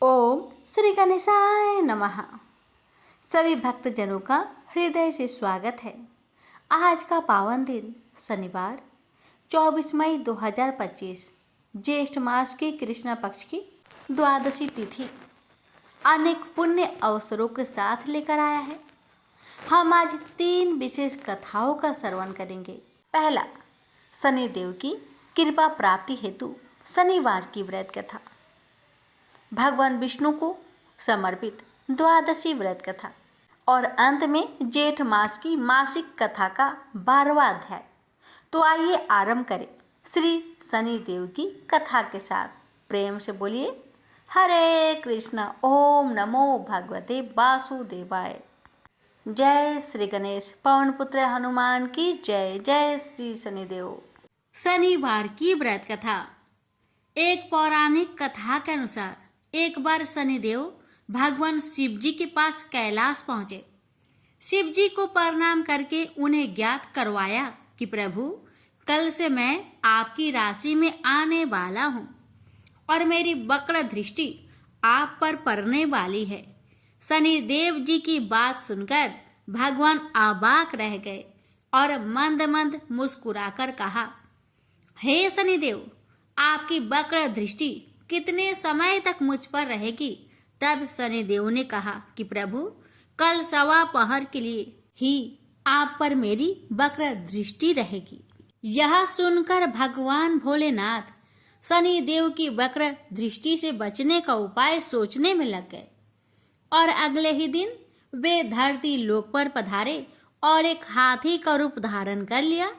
ओम श्री गणेशाय नमः। सभी भक्तजनों का हृदय से स्वागत है। आज का पावन दिन शनिवार 24 मई 2025 ज्येष्ठ मास के कृष्ण पक्ष की द्वादशी तिथि अनेक पुण्य अवसरों के साथ लेकर आया है। हम आज 3 विशेष कथाओं का श्रवण करेंगे। पहला, शनिदेव की कृपा प्राप्ति हेतु शनिवार की व्रत कथा, भगवान विष्णु को समर्पित द्वादशी व्रत कथा और अंत में जेठ मास की मासिक कथा का 12वां अध्याय। तो आइए आरंभ करें श्री शनिदेव की कथा के साथ। प्रेम से बोलिए हरे कृष्ण। ओम नमो भगवते वासुदेवाय। जय श्री गणेश पवन पुत्र हनुमान की जय। जय श्री शनिदेव। शनिवार की व्रत कथा। एक पौराणिक कथा के अनुसार एक बार शनिदेव भगवान शिव जी के पास कैलाश पहुंचे। शिव जी को प्रणाम करके उन्हें ज्ञात करवाया कि प्रभु, कल से मैं आपकी राशि में आने वाला हूं और मेरी वक्र दृष्टि आप पर पड़ने वाली है। शनिदेव जी की बात सुनकर भगवान अबाक रह गए और मंद मंद मुस्कुराकर कहा, हे शनिदेव, आपकी वक्र दृष्टि कितने समय तक मुझ पर रहेगी? तब शनिदेव ने कहा कि प्रभु, कल सवा पहर के लिए ही आप पर मेरी वक्र दृष्टि रहेगी। यह सुनकर भगवान भोलेनाथ शनिदेव की वक्र दृष्टि से बचने का उपाय सोचने में लग गए और अगले ही दिन वे धरती लोक पर पधारे और एक हाथी का रूप धारण कर लिया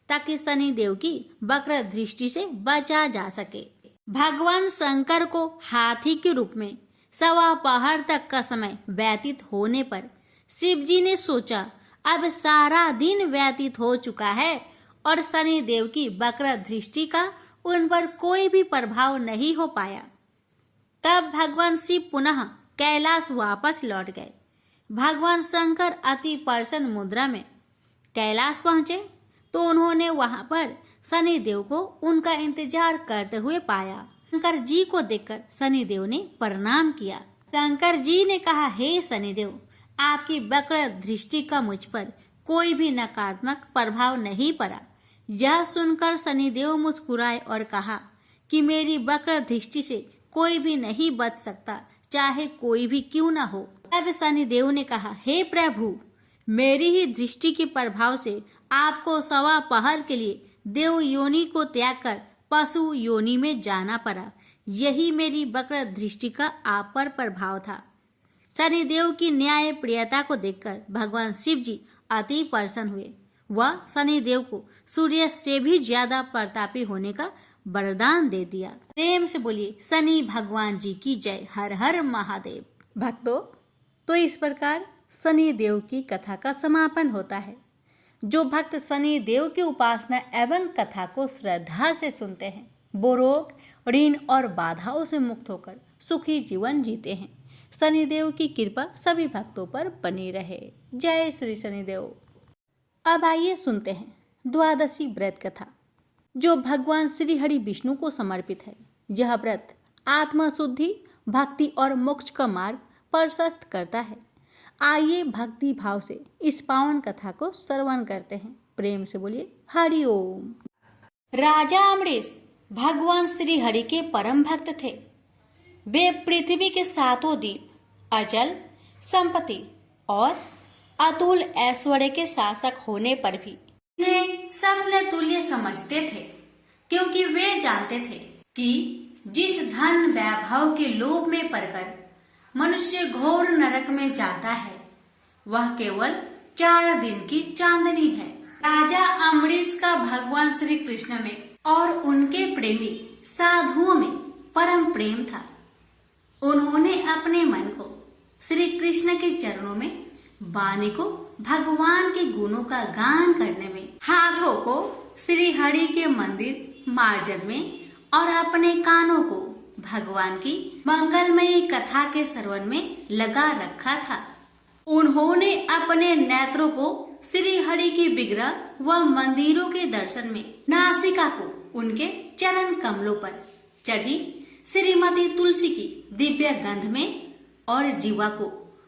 ताकि शनिदेव की वक्र दृष्टि से बचा जा सके। भगवान शंकर को हाथी के रूप में सवा पहर तक का समय व्यतीत होने पर शिव जी ने सोचा, अब सारा दिन व्यतीत हो चुका है और शनिदेव की वक्र दृष्टि का उन पर कोई भी प्रभाव नहीं हो पाया। तब भगवान शिव पुनः कैलाश वापस लौट गए। भगवान शंकर अति प्रसन्न मुद्रा में कैलाश पहुंचे तो उन्होंने वहां पर शनिदेव को उनका इंतजार करते हुए पाया। शंकर जी को देखकर शनिदेव ने प्रणाम किया। शंकर जी ने कहा, हे शनिदेव, आपकी वक्र दृष्टि का मुझ पर कोई भी नकारात्मक प्रभाव नहीं पड़ा। यह सुनकर शनिदेव मुस्कुराए और कहा कि मेरी वक्र दृष्टि से कोई भी नहीं बच सकता, चाहे कोई भी क्यों न हो। तब शनिदेव ने कहा, हे प्रभु, मेरी ही दृष्टि के प्रभाव से आपको सवा पहर के लिए देव योनि को त्याग कर पशु योनि में जाना पड़ा। यही मेरी वक्र दृष्टि का आप पर प्रभाव था। शनिदेव की न्याय प्रियता को देखकर भगवान शिव जी अति प्रसन्न हुए। वह शनिदेव को सूर्य से भी ज्यादा प्रतापी होने का वरदान दे दिया। प्रेम से बोलिए शनि भगवान जी की जय। हर हर महादेव। भक्तों, तो इस प्रकार शनि देव की कथा का समापन होता है। जो भक्त शनि देव की उपासना एवं कथा को श्रद्धा से सुनते हैं, वो रोग, ऋण और बाधाओं से मुक्त होकर सुखी जीवन जीते हैं। शनिदेव की कृपा सभी भक्तों पर बनी रहे। जय श्री शनिदेव। अब आइए सुनते हैं द्वादशी व्रत कथा, जो भगवान श्री हरि विष्णु को समर्पित है। यह व्रत आत्मा शुद्धि, भक्ति और मोक्ष का मार्ग प्रशस्त करता है। आइए भक्ति भाव से इस पावन कथा को श्रवण करते हैं। प्रेम से बोलिए हरि ओम। राजा अमरीश भगवान श्री हरि के परम भक्त थे। वे पृथ्वी के 7 द्वीप, अचल संपत्ति और अतुल ऐश्वर्य के शासक होने पर भी इन्हें सपने तुल्य समझते थे, क्योंकि वे जानते थे कि जिस धन वैभव के लोभ में पड़कर मनुष्य घोर नरक में जाता है, वह केवल 4 दिन की चांदनी है। राजा अमरीश का भगवान श्री कृष्ण में और उनके प्रेमी साधुओं में परम प्रेम था। उन्होंने अपने मन को श्री कृष्ण के चरणों में, वाणी को भगवान के गुणों का गान करने में, हाथों को श्री हरि के मंदिर मार्जन में और अपने कानों को भगवान की मंगलमयी कथा के श्रवण में लगा रखा था। उन्होंने अपने नेत्रों को श्री हरि की विग्रह व मंदिरों के दर्शन में, नासिका को उनके चरण कमलों पर चढ़ी श्रीमती तुलसी की दिव्य गंध में और जीवा को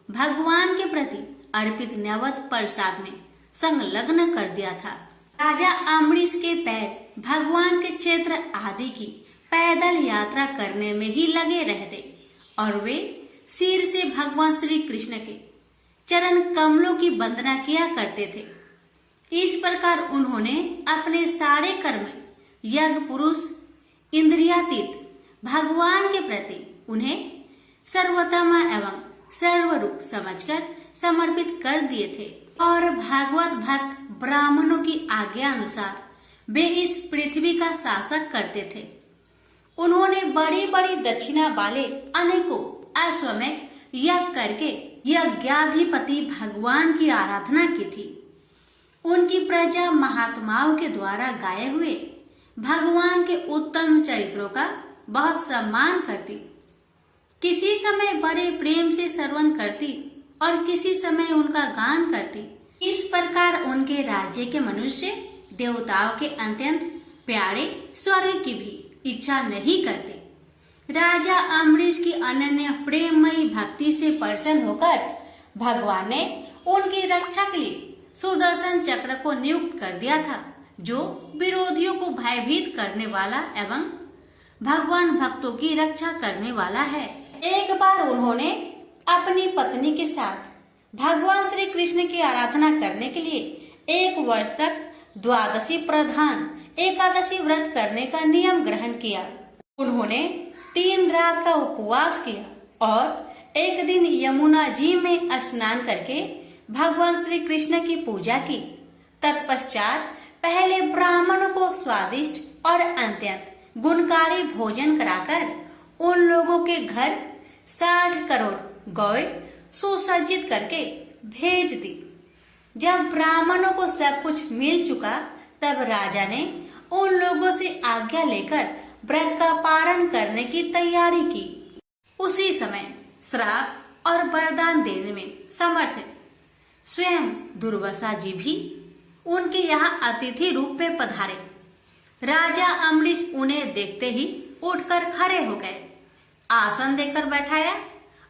भगवान के प्रति अर्पित नैवेद्य प्रसाद में संलग्न कर दिया था। राजा अम्बरीश के पैर भगवान के क्षेत्र आदि की पैदल यात्रा करने में ही लगे रहते और वे सिर से भगवान श्री कृष्ण के चरण कमलों की वंदना किया करते थे। इस प्रकार उन्होंने अपने सारे कर्म यज्ञ पुरुष इंद्रियातीत भगवान के प्रति उन्हें सर्वोत्तम एवं सर्वरूप समझकर समर्पित कर दिए थे और भागवत भक्त ब्राह्मणों की आज्ञा अनुसार वे इस पृथ्वी का शासक करते थे। उन्होंने बड़ी बड़ी दक्षिणा वाले अनेकों अश्वमेध यज्ञ करके यज्ञाधिपति भगवान की आराधना की थी। उनकी प्रजा महात्माओं के द्वारा गाए हुए भगवान के उत्तम चरित्रों का बहुत सम्मान करती, किसी समय बड़े प्रेम से श्रवण करती और किसी समय उनका गान करती। इस प्रकार उनके राज्य के मनुष्य देवताओं के अत्यंत प्यारे स्वर्ग की भी इच्छा नहीं करते। राजा अम्बरीश की अनन्य प्रेममयी भक्ति से प्रसन्न होकर भगवान ने उनकी रक्षा के लिए सुदर्शन चक्र को नियुक्त कर दिया था, जो विरोधियों को भयभीत करने वाला एवं भगवान भक्तों की रक्षा करने वाला है। एक बार उन्होंने अपनी पत्नी के साथ भगवान श्री कृष्ण की आराधना करने के लिए 1 वर्ष तक द्वादशी प्रधान एकादशी व्रत करने का नियम ग्रहण किया। उन्होंने 3 रात का उपवास किया और एक दिन यमुना जी में स्नान करके भगवान श्री कृष्ण की पूजा की। तत्पश्चात पहले ब्राह्मणों को स्वादिष्ट और अत्यंत गुणकारी भोजन कराकर उन लोगों के घर 60 करोड़ गौएं सुसज्जित करके भेज दी। जब ब्राह्मणों को सब कुछ मिल चुका तब राजा ने उन लोगों से आज्ञा लेकर व्रत का पारण करने की तैयारी की। उसी समय श्राप और वरदान देने में समर्थ स्वयं दुर्वासा जी भी उनके यहाँ अतिथि रूप में पधारे। राजा अम्बरीश उन्हें देखते ही उठकर खड़े हो गए, आसन देकर बैठाया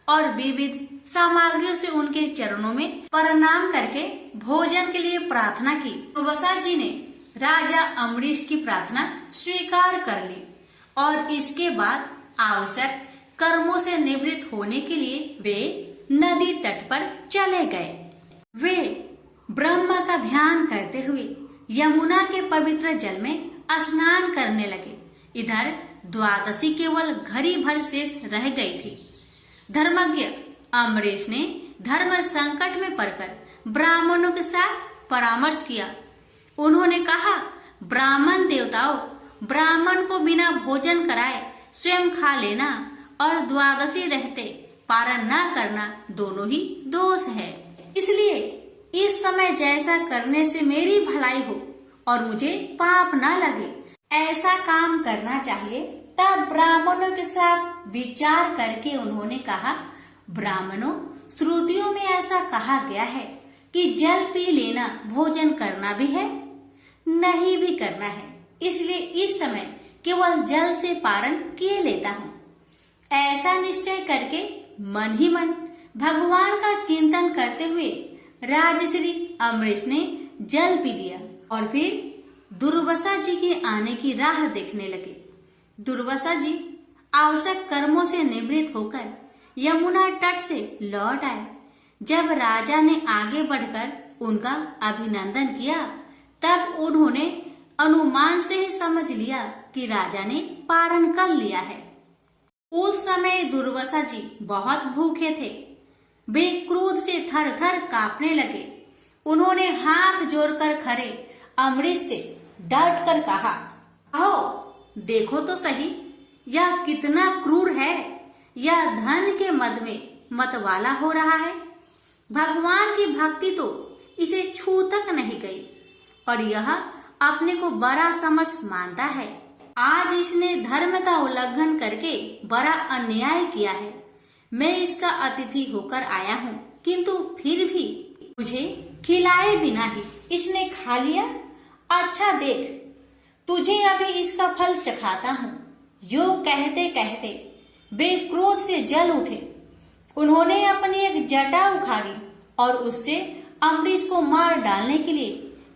और विविध सामग्रियों से उनके चरणों में प्रणाम करके भोजन के लिए प्रार्थना की। दुर्वासा जी ने राजा अम्बरीश की प्रार्थना स्वीकार कर ली और इसके बाद आवश्यक कर्मों से निवृत्त होने के लिए वे नदी तट पर चले गए। वे ब्रह्मा का ध्यान करते हुए यमुना के पवित्र जल में स्नान करने लगे। इधर द्वादशी केवल घड़ी भर शेष रह गई थी। धर्मज्ञ अम्बरीश ने धर्म संकट में पड़कर ब्राह्मणों के साथ परामर्श किया। उन्होंने कहा, ब्राह्मण देवताओं, ब्राह्मण को बिना भोजन कराए स्वयं खा लेना और द्वादशी रहते पारण न करना दोनों ही दोष है। इसलिए इस समय जैसा करने से मेरी भलाई हो और मुझे पाप न लगे ऐसा काम करना चाहिए। तब ब्राह्मणों के साथ विचार करके उन्होंने कहा, ब्राह्मणों, श्रुतियों में ऐसा कहा गया है कि जल पी लेना भोजन करना भी है, नहीं भी करना है। इसलिए इस समय केवल जल से पारण किए लेता हूँ। ऐसा निश्चय करके मन ही मन भगवान का चिंतन करते हुए राजश्री अम्बरीश ने जल पी लिया और फिर दुर्वासा जी के आने की राह देखने लगे। दुर्वासा जी आवश्यक कर्मों से निवृत्त होकर यमुना तट से लौट आए। जब राजा ने आगे बढ़कर उनका अभिनंदन किया तब उन्होंने अनुमान से ही समझ लिया कि राजा ने पारण कर लिया है। उस समय दुर्वासा जी बहुत भूखे थे। वे क्रोध से थर थर कांपने लगे। उन्होंने हाथ जोड़कर खड़े अम्बरीश से डट कर कहा, आओ देखो तो सही, यह कितना क्रूर है। यह धन के मद में मतवाला हो रहा है। भगवान की भक्ति तो इसे छू तक नहीं गई और यह अपने को बड़ा समर्थ मानता है। आज इसने धर्म का उल्लंघन करके बड़ा अन्याय किया है। मैं इसका अतिथि होकर आया हूँ, किंतु फिर भी मुझे खिलाए बिना ही इसने खा लिया। अच्छा देख, तुझे अभी इसका फल चखाता हूँ। यो कहते कहते वे क्रोध से जल उठे। उन्होंने अपनी एक जटा उखाड़ी और उससे अम्बरीश को मार डालने के लिए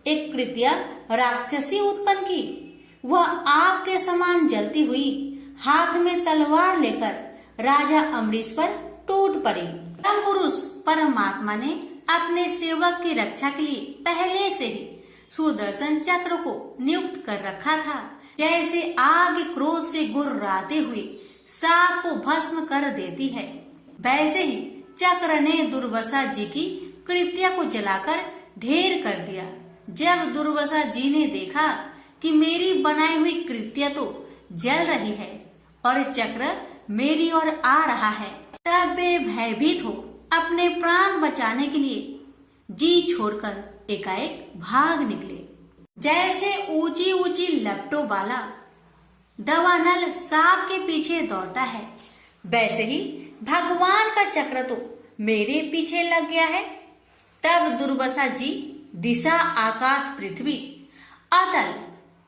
एक कृत्या राक्षसी उत्पन्न की। वह आग के समान जलती हुई हाथ में तलवार लेकर राजा अम्बरीश पर टूट पड़ी। परम पुरुष परमात्मा ने अपने सेवक की रक्षा के लिए पहले से ही सुदर्शन चक्र को नियुक्त कर रखा था। जैसे आग क्रोध से गुर्राते हुए सांप को भस्म कर देती है, वैसे ही चक्र ने दुर्वासा जी की कृत्या को जलाकर ढेर कर दिया। जब दुर्वासा जी ने देखा कि मेरी बनाई हुई कृत्या तो जल रही है और चक्र मेरी ओर आ रहा है, तब वे भयभीत हो अपने प्राण बचाने के लिए जी छोड़कर एकाएक भाग निकले। जैसे ऊंची ऊंची लपटों वाला दवानल सांप के पीछे दौड़ता है, वैसे ही भगवान का चक्र तो मेरे पीछे लग गया है। तब दुर्वासा जी दिशा, आकाश, पृथ्वी, अतल,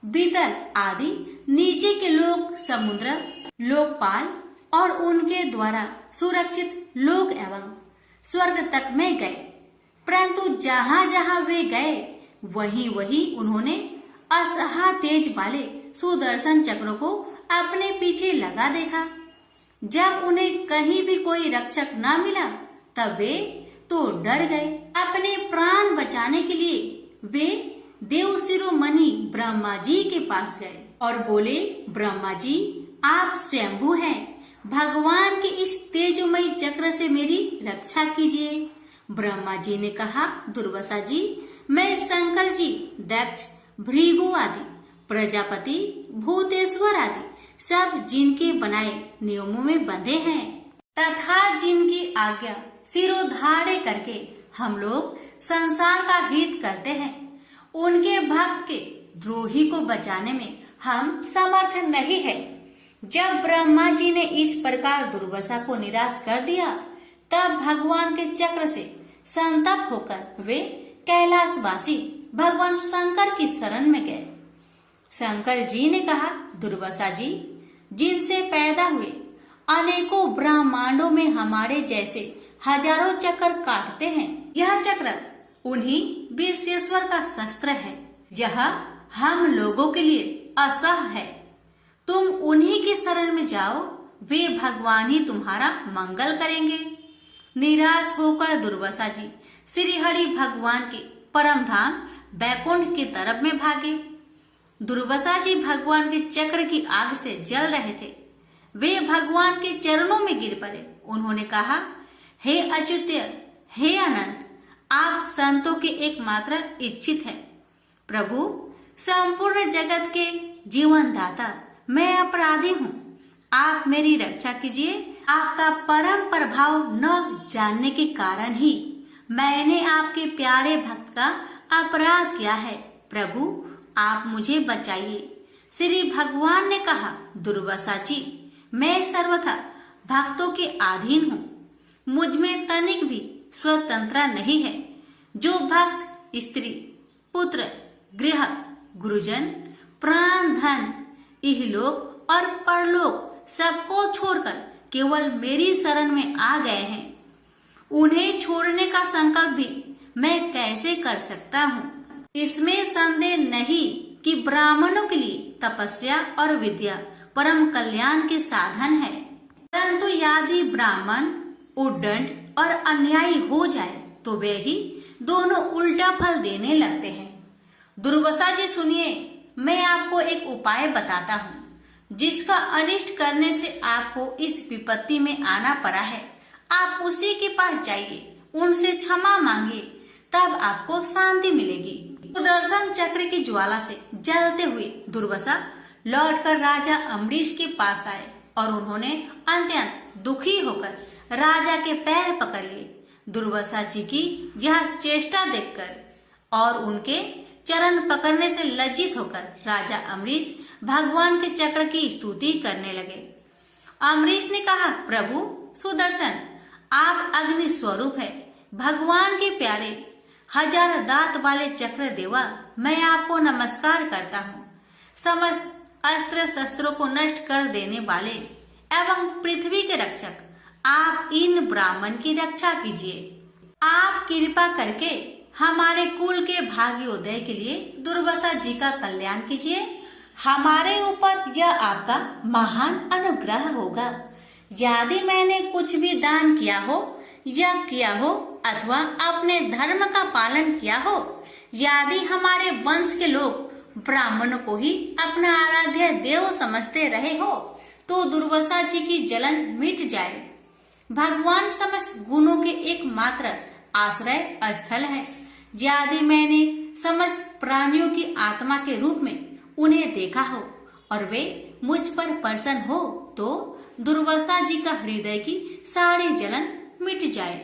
बीतल आदि नीचे के लोक, समुद्र, लोकपाल और उनके द्वारा सुरक्षित लोक एवं स्वर्ग तक में गए। परंतु जहाँ जहाँ वे गए वहीं वहीं उन्होंने असहा तेज वाले सुदर्शन चक्र को अपने पीछे लगा देखा। जब उन्हें कहीं भी कोई रक्षक न मिला तब वे तो डर गए। अपने प्राण बचाने के लिए वे देव शिरोमणि ब्रह्मा जी के पास गए और बोले, ब्रह्मा जी आप स्वयंभू हैं, भगवान के इस तेजोमयी चक्र से मेरी रक्षा कीजिए। ब्रह्मा जी ने कहा, दुर्वासा जी मैं शंकर जी, दक्ष, भृगु आदि, प्रजापति, भूतेश्वर आदि सब जिनके बनाए नियमों में बंधे हैं तथा जिनकी आज्ञा सिरोधार्य करके हम लोग संसार का हित करते हैं, उनके भक्त के द्रोही को बचाने में हम समर्थ नहीं है। जब ब्रह्मा जी ने इस प्रकार दुर्वासा को निराश कर दिया तब भगवान के चक्र से संतप्त होकर वे कैलाशवासी भगवान शंकर की शरण में गए। शंकर जी ने कहा, दुर्वासा जी जिनसे पैदा हुए अनेकों ब्रह्मांडों में हमारे जैसे हजारों चक्र काटते हैं, यह चक्र उन्हीं विश्वेश्वर का शस्त्र है। यह हम लोगों के लिए असह्य है। तुम उन्हीं की शरण में जाओ, वे भगवान ही तुम्हारा मंगल करेंगे। निराश होकर दुर्वासा जी श्री हरि भगवान के परम धाम बैकुंठ की तरफ में भागे। दुर्वासा जी भगवान के चक्र की आग से जल रहे थे। वे भगवान के चरणों में गिर पड़े। उन्होंने कहा, हे अच्युत्य, हे अनंत, आप संतों के एकमात्र इच्छित हैं। प्रभु, संपूर्ण जगत के जीवन दाता, मैं अपराधी हूँ, आप मेरी रक्षा कीजिए। आपका परम प्रभाव न जानने के कारण ही मैंने आपके प्यारे भक्त का अपराध किया है। प्रभु, आप मुझे बचाइए। श्री भगवान ने कहा, दुर्वासा जी मैं सर्वथा भक्तों के अधीन हूँ, मुझ में तनिक भी स्वतंत्रता नहीं है। जो भक्त स्त्री, पुत्र, गृह, गुरुजन, प्राण, धन, इहलोक और परलोक सबको छोड़कर केवल मेरी शरण में आ गए हैं, उन्हें छोड़ने का संकल्प भी मैं कैसे कर सकता हूँ। इसमें संदेह नहीं कि ब्राह्मणों के लिए तपस्या और विद्या परम कल्याण के साधन है, परंतु यदि ब्राह्मण उद्दंड और अन्यायी हो जाए तो वे ही दोनों उल्टा फल देने लगते हैं। दुर्वासा जी सुनिए, मैं आपको एक उपाय बताता हूँ जिसका अनिष्ट करने से आपको इस विपत्ति में आना पड़ा है। आप उसी के पास जाइए, उनसे क्षमा मांगिए, तब आपको शांति मिलेगी। सुदर्शन चक्र की ज्वाला से जलते हुए दुर्वासा लौटकर राजा अम्बरीश के पास आए और उन्होंने अत्यंत दुखी होकर राजा के पैर पकड़ लिए। दुर्वासा जी की यह चेष्टा देखकर और उनके चरण पकड़ने से लज्जित होकर राजा अम्बरीश भगवान के चक्र की स्तुति करने लगे। अम्बरीश ने कहा, प्रभु सुदर्शन, आप अग्नि स्वरूप है, भगवान के प्यारे हजार दांत वाले चक्र देवा, मैं आपको नमस्कार करता हूँ। समस्त अस्त्र शस्त्रों को नष्ट कर देने वाले एवं पृथ्वी के रक्षक, आप इन ब्राह्मण की रक्षा कीजिए। आप कृपा करके हमारे कुल के भाग्योदय के लिए दुर्वासा जी का कल्याण कीजिए। हमारे ऊपर यह आपका महान अनुग्रह होगा। यदि मैंने कुछ भी दान किया हो या किया हो अथवा अपने धर्म का पालन किया हो, यदि हमारे वंश के लोग ब्राह्मणों को ही अपना आराध्य देव समझते रहे हो, तो दुर्वासा जी की जलन मिट जाए। भगवान समस्त गुणों के एकमात्र आश्रय स्थल है। यदि मैंने समस्त प्राणियों की आत्मा के रूप में उन्हें देखा हो और वे मुझ पर प्रसन्न हो, तो दुर्वासा जी का हृदय की सारी जलन मिट जाए।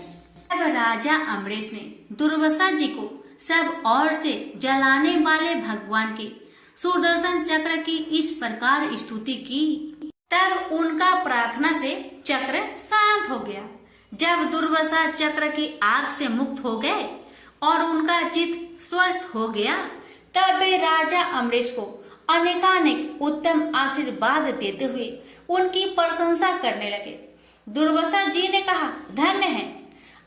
अब राजा अम्बरीश ने दुर्वासा जी को सब ओर से जलाने वाले भगवान के सुदर्शन चक्र की इस प्रकार स्तुति की। तब उनका प्रार्थना से चक्र शांत हो गया। जब दुर्वासा चक्र की आग से मुक्त हो गए और उनका चित्त स्वस्थ हो गया, तब वे राजा अम्बरीश को अनेकानेक उत्तम आशीर्वाद देते हुए उनकी प्रशंसा करने लगे। दुर्वासा जी ने कहा, धन्य है,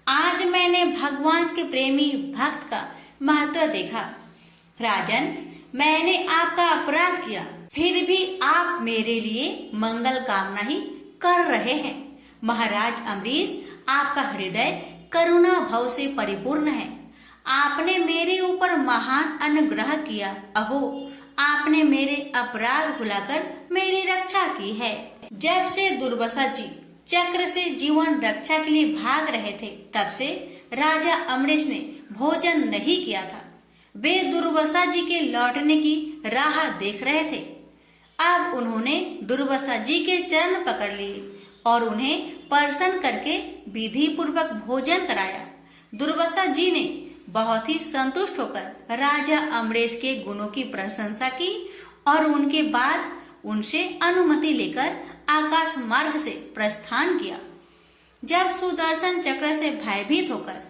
आज मैंने भगवान के प्रेमी भक्त का महत्व देखा। राजन, मैंने आपका अपराध किया, फिर भी आप मेरे लिए मंगल कामना ही कर रहे हैं। महाराज अम्बरीश, आपका हृदय करुणा भाव से परिपूर्ण है। आपने मेरे ऊपर महान अनुग्रह किया। अहो, आपने मेरे अपराध भुलाकर मेरी रक्षा की है। जब से दुर्वासा जी चक्र से जीवन रक्षा के लिए भाग रहे थे, तब से राजा अम्बरीश ने भोजन नहीं किया था। वे दुर्वासा जी के लौटने की राह देख रहे थे। अब उन्होंने दुर्वासा जी के चरण पकड़ लिए और उन्हें प्रसन्न करके विधि पूर्वक भोजन कराया। दुर्वासा जी ने बहुत ही संतुष्ट होकर राजा अम्बरीश के गुणों की प्रशंसा की और उनके बाद उनसे अनुमति लेकर आकाश मार्ग से प्रस्थान किया। जब सुदर्शन चक्र से भयभीत होकर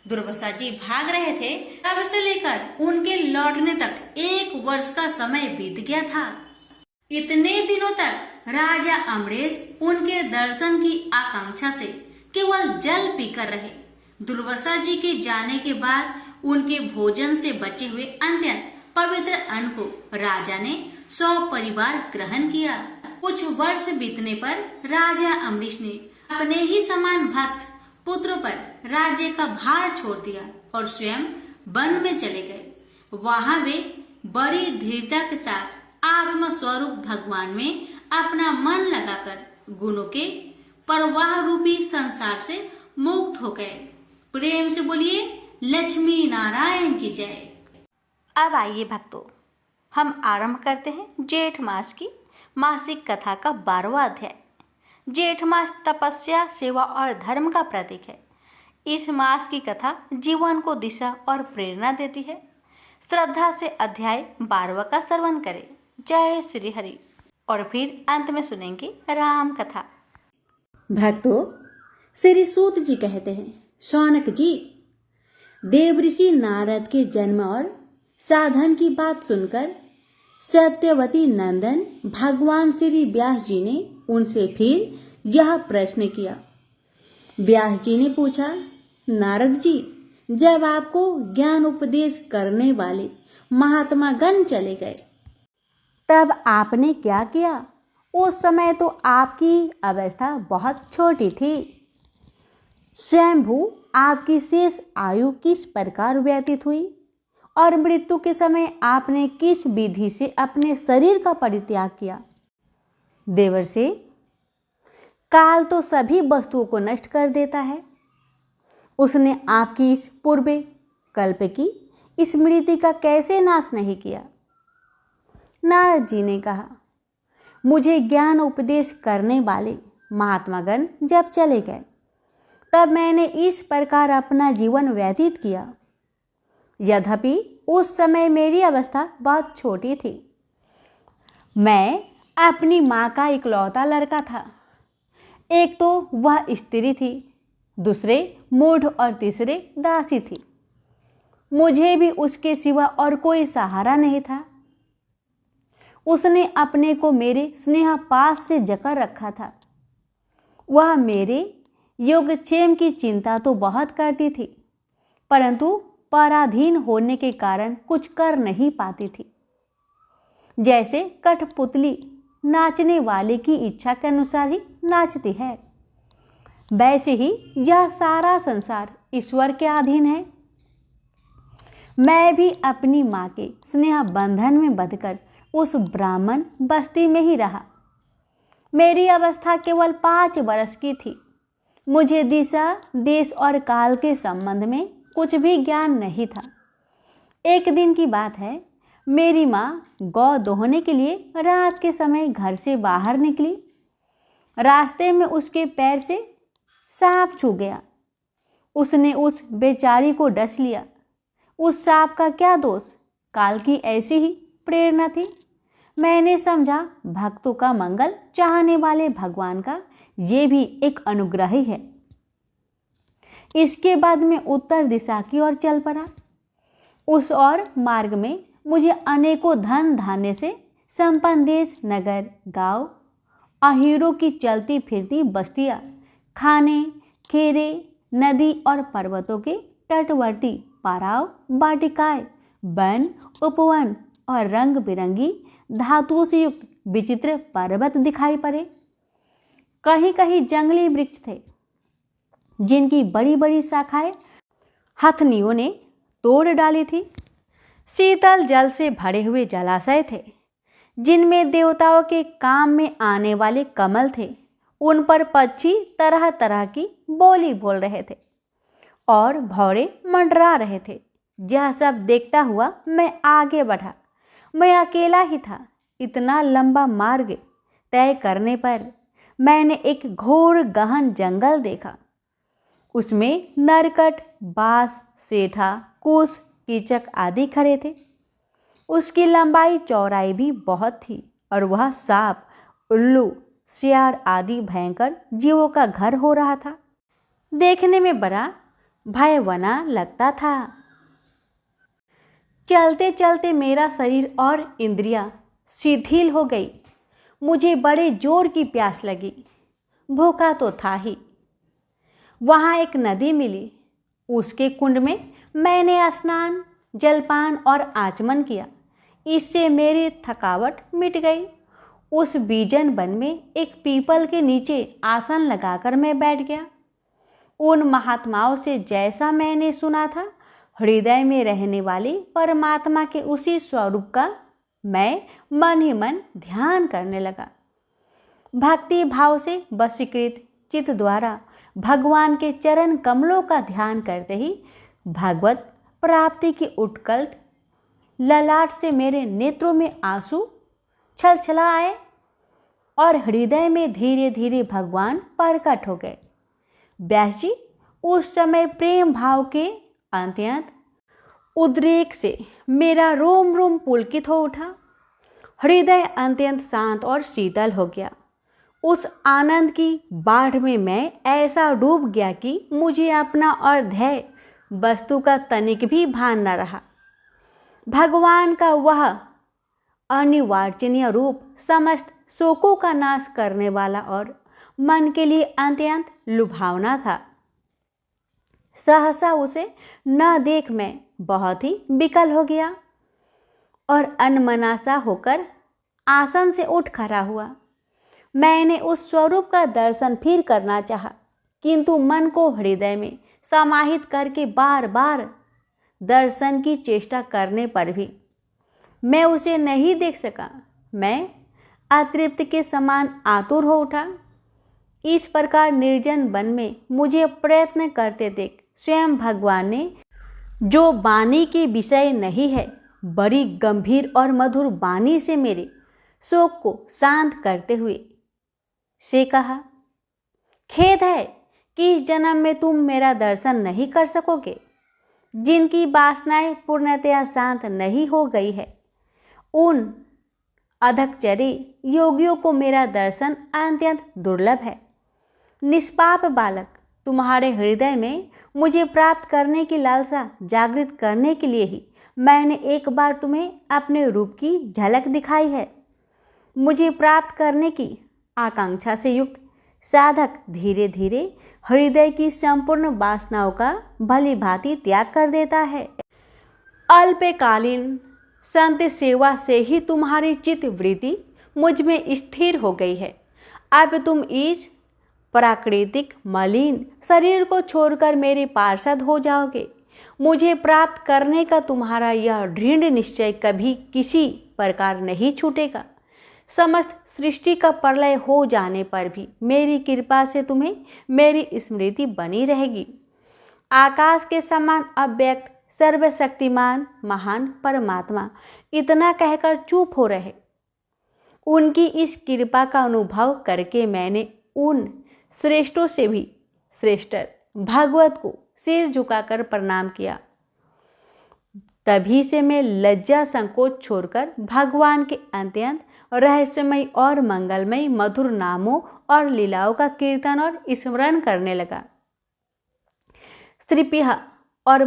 दुर्वासा जी भाग रहे थे, तब से लेकर उनके लौटने तक 1 वर्ष का समय बीत गया था। इतने दिनों तक राजा अम्बरीश उनके दर्शन की आकांक्षा से केवल जल पीकर रहे। दुर्वासा जी के जाने के बाद उनके भोजन से बचे हुए अत्यंत पवित्र अन्न को राजा ने सपरिवार ग्रहण किया। कुछ वर्ष बीतने पर राजा अम्बरीश ने अपने ही समान भक्त पुत्रों पर राज्य का भार छोड़ दिया और स्वयं वन में चले गए। वहां वे बड़ी दृढ़ता के साथ आत्म स्वरूप भगवान में अपना मन लगाकर गुणों के प्रवाह रूपी संसार से मुक्त हो गए। प्रेम से बोलिए लक्ष्मी नारायण की जय। अब आइए भक्तों, हम आरंभ करते हैं जेठ मास की मासिक कथा का 12वां अध्याय। जेठ मास तपस्या, सेवा और धर्म का प्रतीक है। इस मास की कथा जीवन को दिशा और प्रेरणा देती है। श्रद्धा से अध्याय 12वां का श्रवण करें। जय श्री हरि। और फिर अंत में सुनेंगे राम कथा। भक्तों, श्री सूत जी कहते हैं, शौनक जी, देवऋषि नारद के जन्म और साधन की बात सुनकर सत्यवती नंदन भगवान श्री व्यास जी ने उनसे फिर यह प्रश्न किया। व्यास जी ने पूछा, नारद जी, जब आपको ज्ञान उपदेश करने वाले महात्मा गण चले गए, तब आपने क्या किया? उस समय तो आपकी अवस्था बहुत छोटी थी। स्वयंभू आपकी शेष आयु किस प्रकार व्यतीत हुई और मृत्यु के समय आपने किस विधि से अपने शरीर का परित्याग किया? देवर्षि, काल तो सभी वस्तुओं को नष्ट कर देता है। उसने आपकी इस पूर्व कल्प की स्मृति का कैसे नाश नहीं किया? नारद जी ने कहा, मुझे ज्ञान उपदेश करने वाले महात्मागण जब चले गए, तब मैंने इस प्रकार अपना जीवन व्यतीत किया। यद्यपि उस समय मेरी अवस्था बहुत छोटी थी। मैं अपनी माँ का इकलौता लड़का था। एक तो वह स्त्री थी, दूसरे मूढ़ और तीसरे दासी थी। मुझे भी उसके सिवा और कोई सहारा नहीं था। उसने अपने को मेरे स्नेह पास से जकड़ रखा था। वह मेरे योगक्षेम की चिंता तो बहुत करती थी, परंतु पराधीन होने के कारण कुछ कर नहीं पाती थी। जैसे कठपुतली नाचने वाले की इच्छा के अनुसार ही नाचती है, वैसे ही यह सारा संसार ईश्वर के अधीन है। मैं भी अपनी माँ के स्नेह बंधन में बंधकर उस ब्राह्मण बस्ती में ही रहा। मेरी अवस्था केवल 5 वर्ष की थी। मुझे दिशा, देश और काल के संबंध में कुछ भी ज्ञान नहीं था। एक दिन की बात है, मेरी माँ गौ दोहने के लिए रात के समय घर से बाहर निकली। रास्ते में उसके पैर से सांप छू गया। उसने उस बेचारी को डस लिया। उस सांप का क्या दोष, काल की ऐसी ही प्रेरणा थी। मैंने समझा भक्तों का मंगल चाहने वाले भगवान का ये भी एक अनुग्रह ही है। इसके बाद मैं उत्तर दिशा की ओर चल पड़ा। उस और मार्ग में मुझे अनेकों धन धान्य से संपन्न देश, नगर, गांव, अहीरों की चलती फिरती बस्तियां, खाने, खेरे, नदी और पर्वतों के तटवर्ती पाराव, वाटिकाएं, वन, उपवन और रंग बिरंगी धातुओं से युक्त विचित्र पर्वत दिखाई पड़े। कहीं कहीं जंगली वृक्ष थे, जिनकी बड़ी बड़ी शाखाएं हथनियों ने तोड़ डाली थी। शीतल जल से भरे हुए जलाशय थे, जिनमें देवताओं के काम में आने वाले कमल थे। उन पर पक्षी तरह तरह की बोली बोल रहे थे और भौरे मंडरा रहे थे। यह सब देखता हुआ मैं आगे बढ़ा। मैं अकेला ही था। इतना लंबा मार्ग तय करने पर मैंने एक घोर गहन जंगल देखा। उसमें नरकट, बांस, सेठा, कुश, कीचक आदि खड़े थे। उसकी लंबाई चौड़ाई भी बहुत थी और वह सांप, उल्लू, सियार आदि भयंकर जीवों का घर हो रहा था। देखने में बड़ा भयवना लगता था। चलते चलते मेरा शरीर और इंद्रियां शिथिल हो गई। मुझे बड़े जोर की प्यास लगी। भूखा तो था ही। वहाँ एक नदी मिली। उसके कुंड में मैंने स्नान, जलपान और आचमन किया। इससे मेरी थकावट मिट गई। उस बीजन वन में एक पीपल के नीचे आसन लगाकर मैं बैठ गया। उन महात्माओं से जैसा मैंने सुना था, हृदय में रहने वाली परमात्मा के उसी स्वरूप का मैं मन ही मन ध्यान करने लगा। भक्ति भाव से वशीकृत चित्त द्वारा भगवान के चरण कमलों का ध्यान करते ही भगवत प्राप्ति की उत्कंठ ललाट से मेरे नेत्रों में आंसू छलछला आए और हृदय में धीरे धीरे भगवान प्रकट हो गए। व्यास जी उस समय प्रेम भाव के अत्यंत उद्रेक से मेरा रोम रोम पुलकित हो उठा। हृदय अत्यंत शांत और शीतल हो गया। उस आनंद की बाढ़ में मैं ऐसा डूब गया कि मुझे अपना और ध्येय वस्तु का तनिक भी भान न रहा। भगवान का वह अनिर्वचनीय रूप समस्त शोकों का नाश करने वाला और मन के लिए अत्यंत लुभावना था। सहसा उसे न देख मैं बहुत ही विकल हो गया और अनमनासा होकर आसन से उठ खड़ा हुआ। मैंने उस स्वरूप का दर्शन फिर करना चाहा, किंतु मन को हृदय में समाहित करके बार बार दर्शन की चेष्टा करने पर भी मैं उसे नहीं देख सका। मैं अतृप्त के समान आतुर हो उठा। इस प्रकार निर्जन वन में मुझे प्रयत्न करते देख स्वयं भगवान ने, जो वाणी के विषय नहीं है, बड़ी गंभीर और मधुर वाणी से मेरे शोक को शांत करते हुए से कहा, खेद है कि इस जन्म में तुम मेरा दर्शन नहीं कर सकोगे। जिनकी वासनाएं पूर्णतया शांत नहीं हो गई है, उन अधकचरी योगियों को मेरा दर्शन अत्यंत दुर्लभ है। निष्पाप बालक, तुम्हारे हृदय में मुझे प्राप्त करने की लालसा जागृत करने के लिए ही मैंने एक बार तुम्हें अपने रूप की झलक दिखाई है। मुझे प्राप्त करने की आकांक्षा से युक्त साधक धीरे धीरे हृदय की संपूर्ण वासनाओं का भली भांति त्याग कर देता है। अल्पकालीन संत सेवा से ही तुम्हारी चित्त वृत्ति मुझ में स्थिर हो गई है। अब तुम इस प्राकृतिक मलिन शरीर को छोड़कर मेरे पार्षद हो जाओगे। मुझे प्राप्त करने का तुम्हारा यह दृढ़ निश्चय कभी किसी प्रकार नहीं छूटेगा। समस्त सृष्टि का प्रलय हो जाने पर भी मेरी कृपा से तुम्हें मेरी स्मृति बनी रहेगी। आकाश के समान अव्यक्त सर्वशक्तिमान महान परमात्मा इतना कहकर चुप हो रहे। उनकी इस कृपा का अनुभव करके मैंने उन श्रेष्ठों से भी श्रेष्ठतर भागवत को सिर झुकाकर प्रणाम किया। तभी से मैं लज्जा संकोच छोड़कर भगवान के अत्यंत रहस्यमय और मंगलमय मधुर नामों और लीलाओं का कीर्तन और स्मरण करने लगा। श्रीपिह और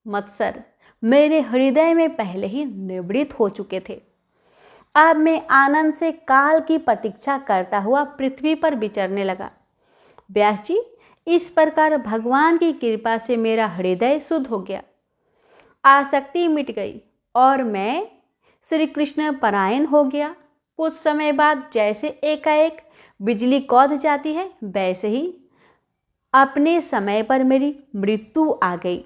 मत्सर मेरे हृदय में पहले ही निवृत्त हो चुके थे। अब मैं आनंद से काल की प्रतीक्षा करता हुआ पृथ्वी पर विचरने लगा। व्यास जी, इस प्रकार भगवान की कृपा से मेरा हृदय शुद्ध हो गया, आसक्ति मिट गई और मैं श्री कृष्ण परायण हो गया। कुछ समय बाद जैसे एकाएक बिजली कौध जाती है, वैसे ही अपने समय पर मेरी मृत्यु आ गई।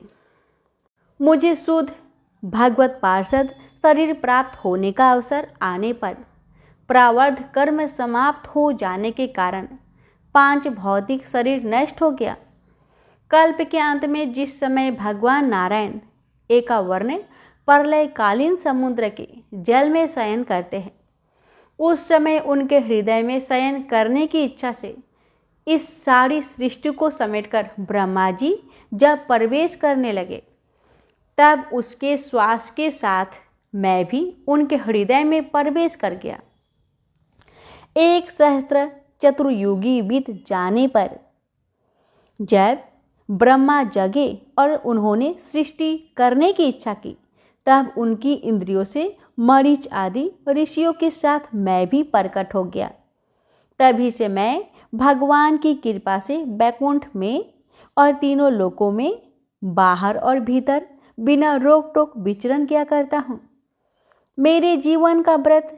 मुझे शुद्ध भगवत पार्षद शरीर प्राप्त होने का अवसर आने पर प्रारब्ध कर्म समाप्त हो जाने के कारण 5 भौतिक शरीर नष्ट हो गया। कल्प के अंत में जिस समय भगवान नारायण एकावर्ण प्रलयकालीन समुद्र के जल में शयन करते हैं, उस समय उनके हृदय में शयन करने की इच्छा से इस सारी सृष्टि को समेटकर ब्रह्मा जी जब प्रवेश करने लगे, तब उसके श्वास के साथ मैं भी उनके हृदय में प्रवेश कर गया। 1 सहस्त्र चतुर्युगी बीत जाने पर जब ब्रह्मा जगे और उन्होंने सृष्टि करने की इच्छा की, तब उनकी इंद्रियों से मरीच आदि ऋषियों के साथ मैं भी प्रकट हो गया। तभी से मैं भगवान की कृपा से वैकुंठ में और तीनों लोकों में बाहर और भीतर बिना रोक टोक विचरण किया करता हूँ। मेरे जीवन का व्रत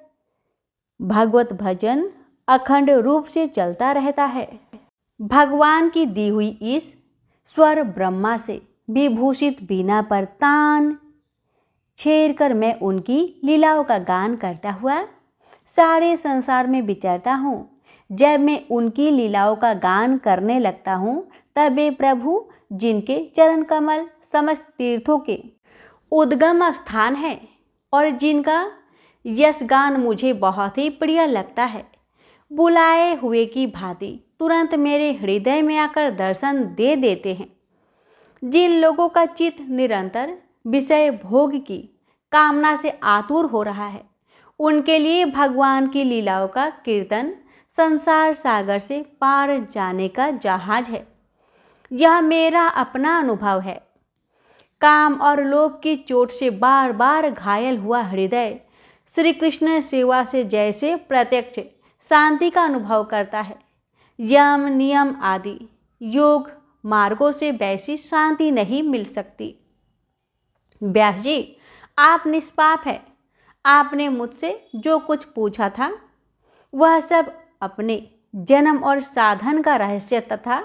भगवत भजन अखंड रूप से चलता रहता है। भगवान की दी हुई इस स्वर ब्रह्मा से विभूषित बीना पर तान छेड़कर मैं उनकी लीलाओं का गान करता हुआ सारे संसार में विचरता हूँ। जब मैं उनकी लीलाओं का गान करने लगता हूँ, तब वे प्रभु जिनके चरण कमल समस्त तीर्थों के उद्गम स्थान है और जिनका यश गान मुझे बहुत ही प्रिय लगता है, बुलाए हुए की भांति तुरंत मेरे हृदय में आकर दर्शन दे देते हैं। जिन लोगों का चित्त निरंतर विषय भोग की कामना से आतुर हो रहा है, उनके लिए भगवान की लीलाओं का कीर्तन संसार सागर से पार जाने का जहाज है। यह मेरा अपना अनुभव है। काम और लोभ की चोट से बार बार घायल हुआ हृदय श्री कृष्ण सेवा से जैसे प्रत्यक्ष शांति का अनुभव करता है, यम नियम आदि योग मार्गों से वैसी शांति नहीं मिल सकती। व्यास जी, आप निष्पाप है। आपने मुझसे जो कुछ पूछा था वह सब अपने जन्म और साधन का रहस्य तथा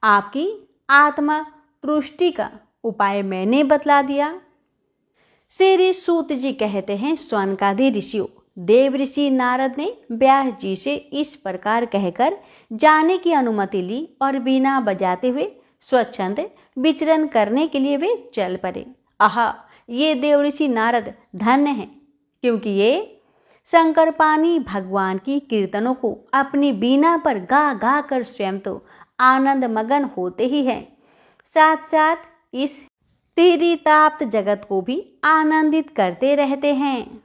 आपकी आत्मा तुष्टि का उपाय मैंने बतला दिया। श्री सूत जी कहते हैं, स्वनकादि ऋषियों देव ऋषि नारद ने व्यास जी से इस प्रकार कहकर जाने की अनुमति ली और बीना बजाते हुए स्वच्छंद विचरण करने के लिए वे चल पड़े। आहा, ये देव ऋषि नारद धन्य हैं, क्योंकि ये शंकरपानी भगवान की कीर्तनों को अपनी बीना पर गा गा कर स्वयं तो आनंद मगन होते ही हैं, साथ साथ इस तीरिताप्त जगत को भी आनंदित करते रहते हैं।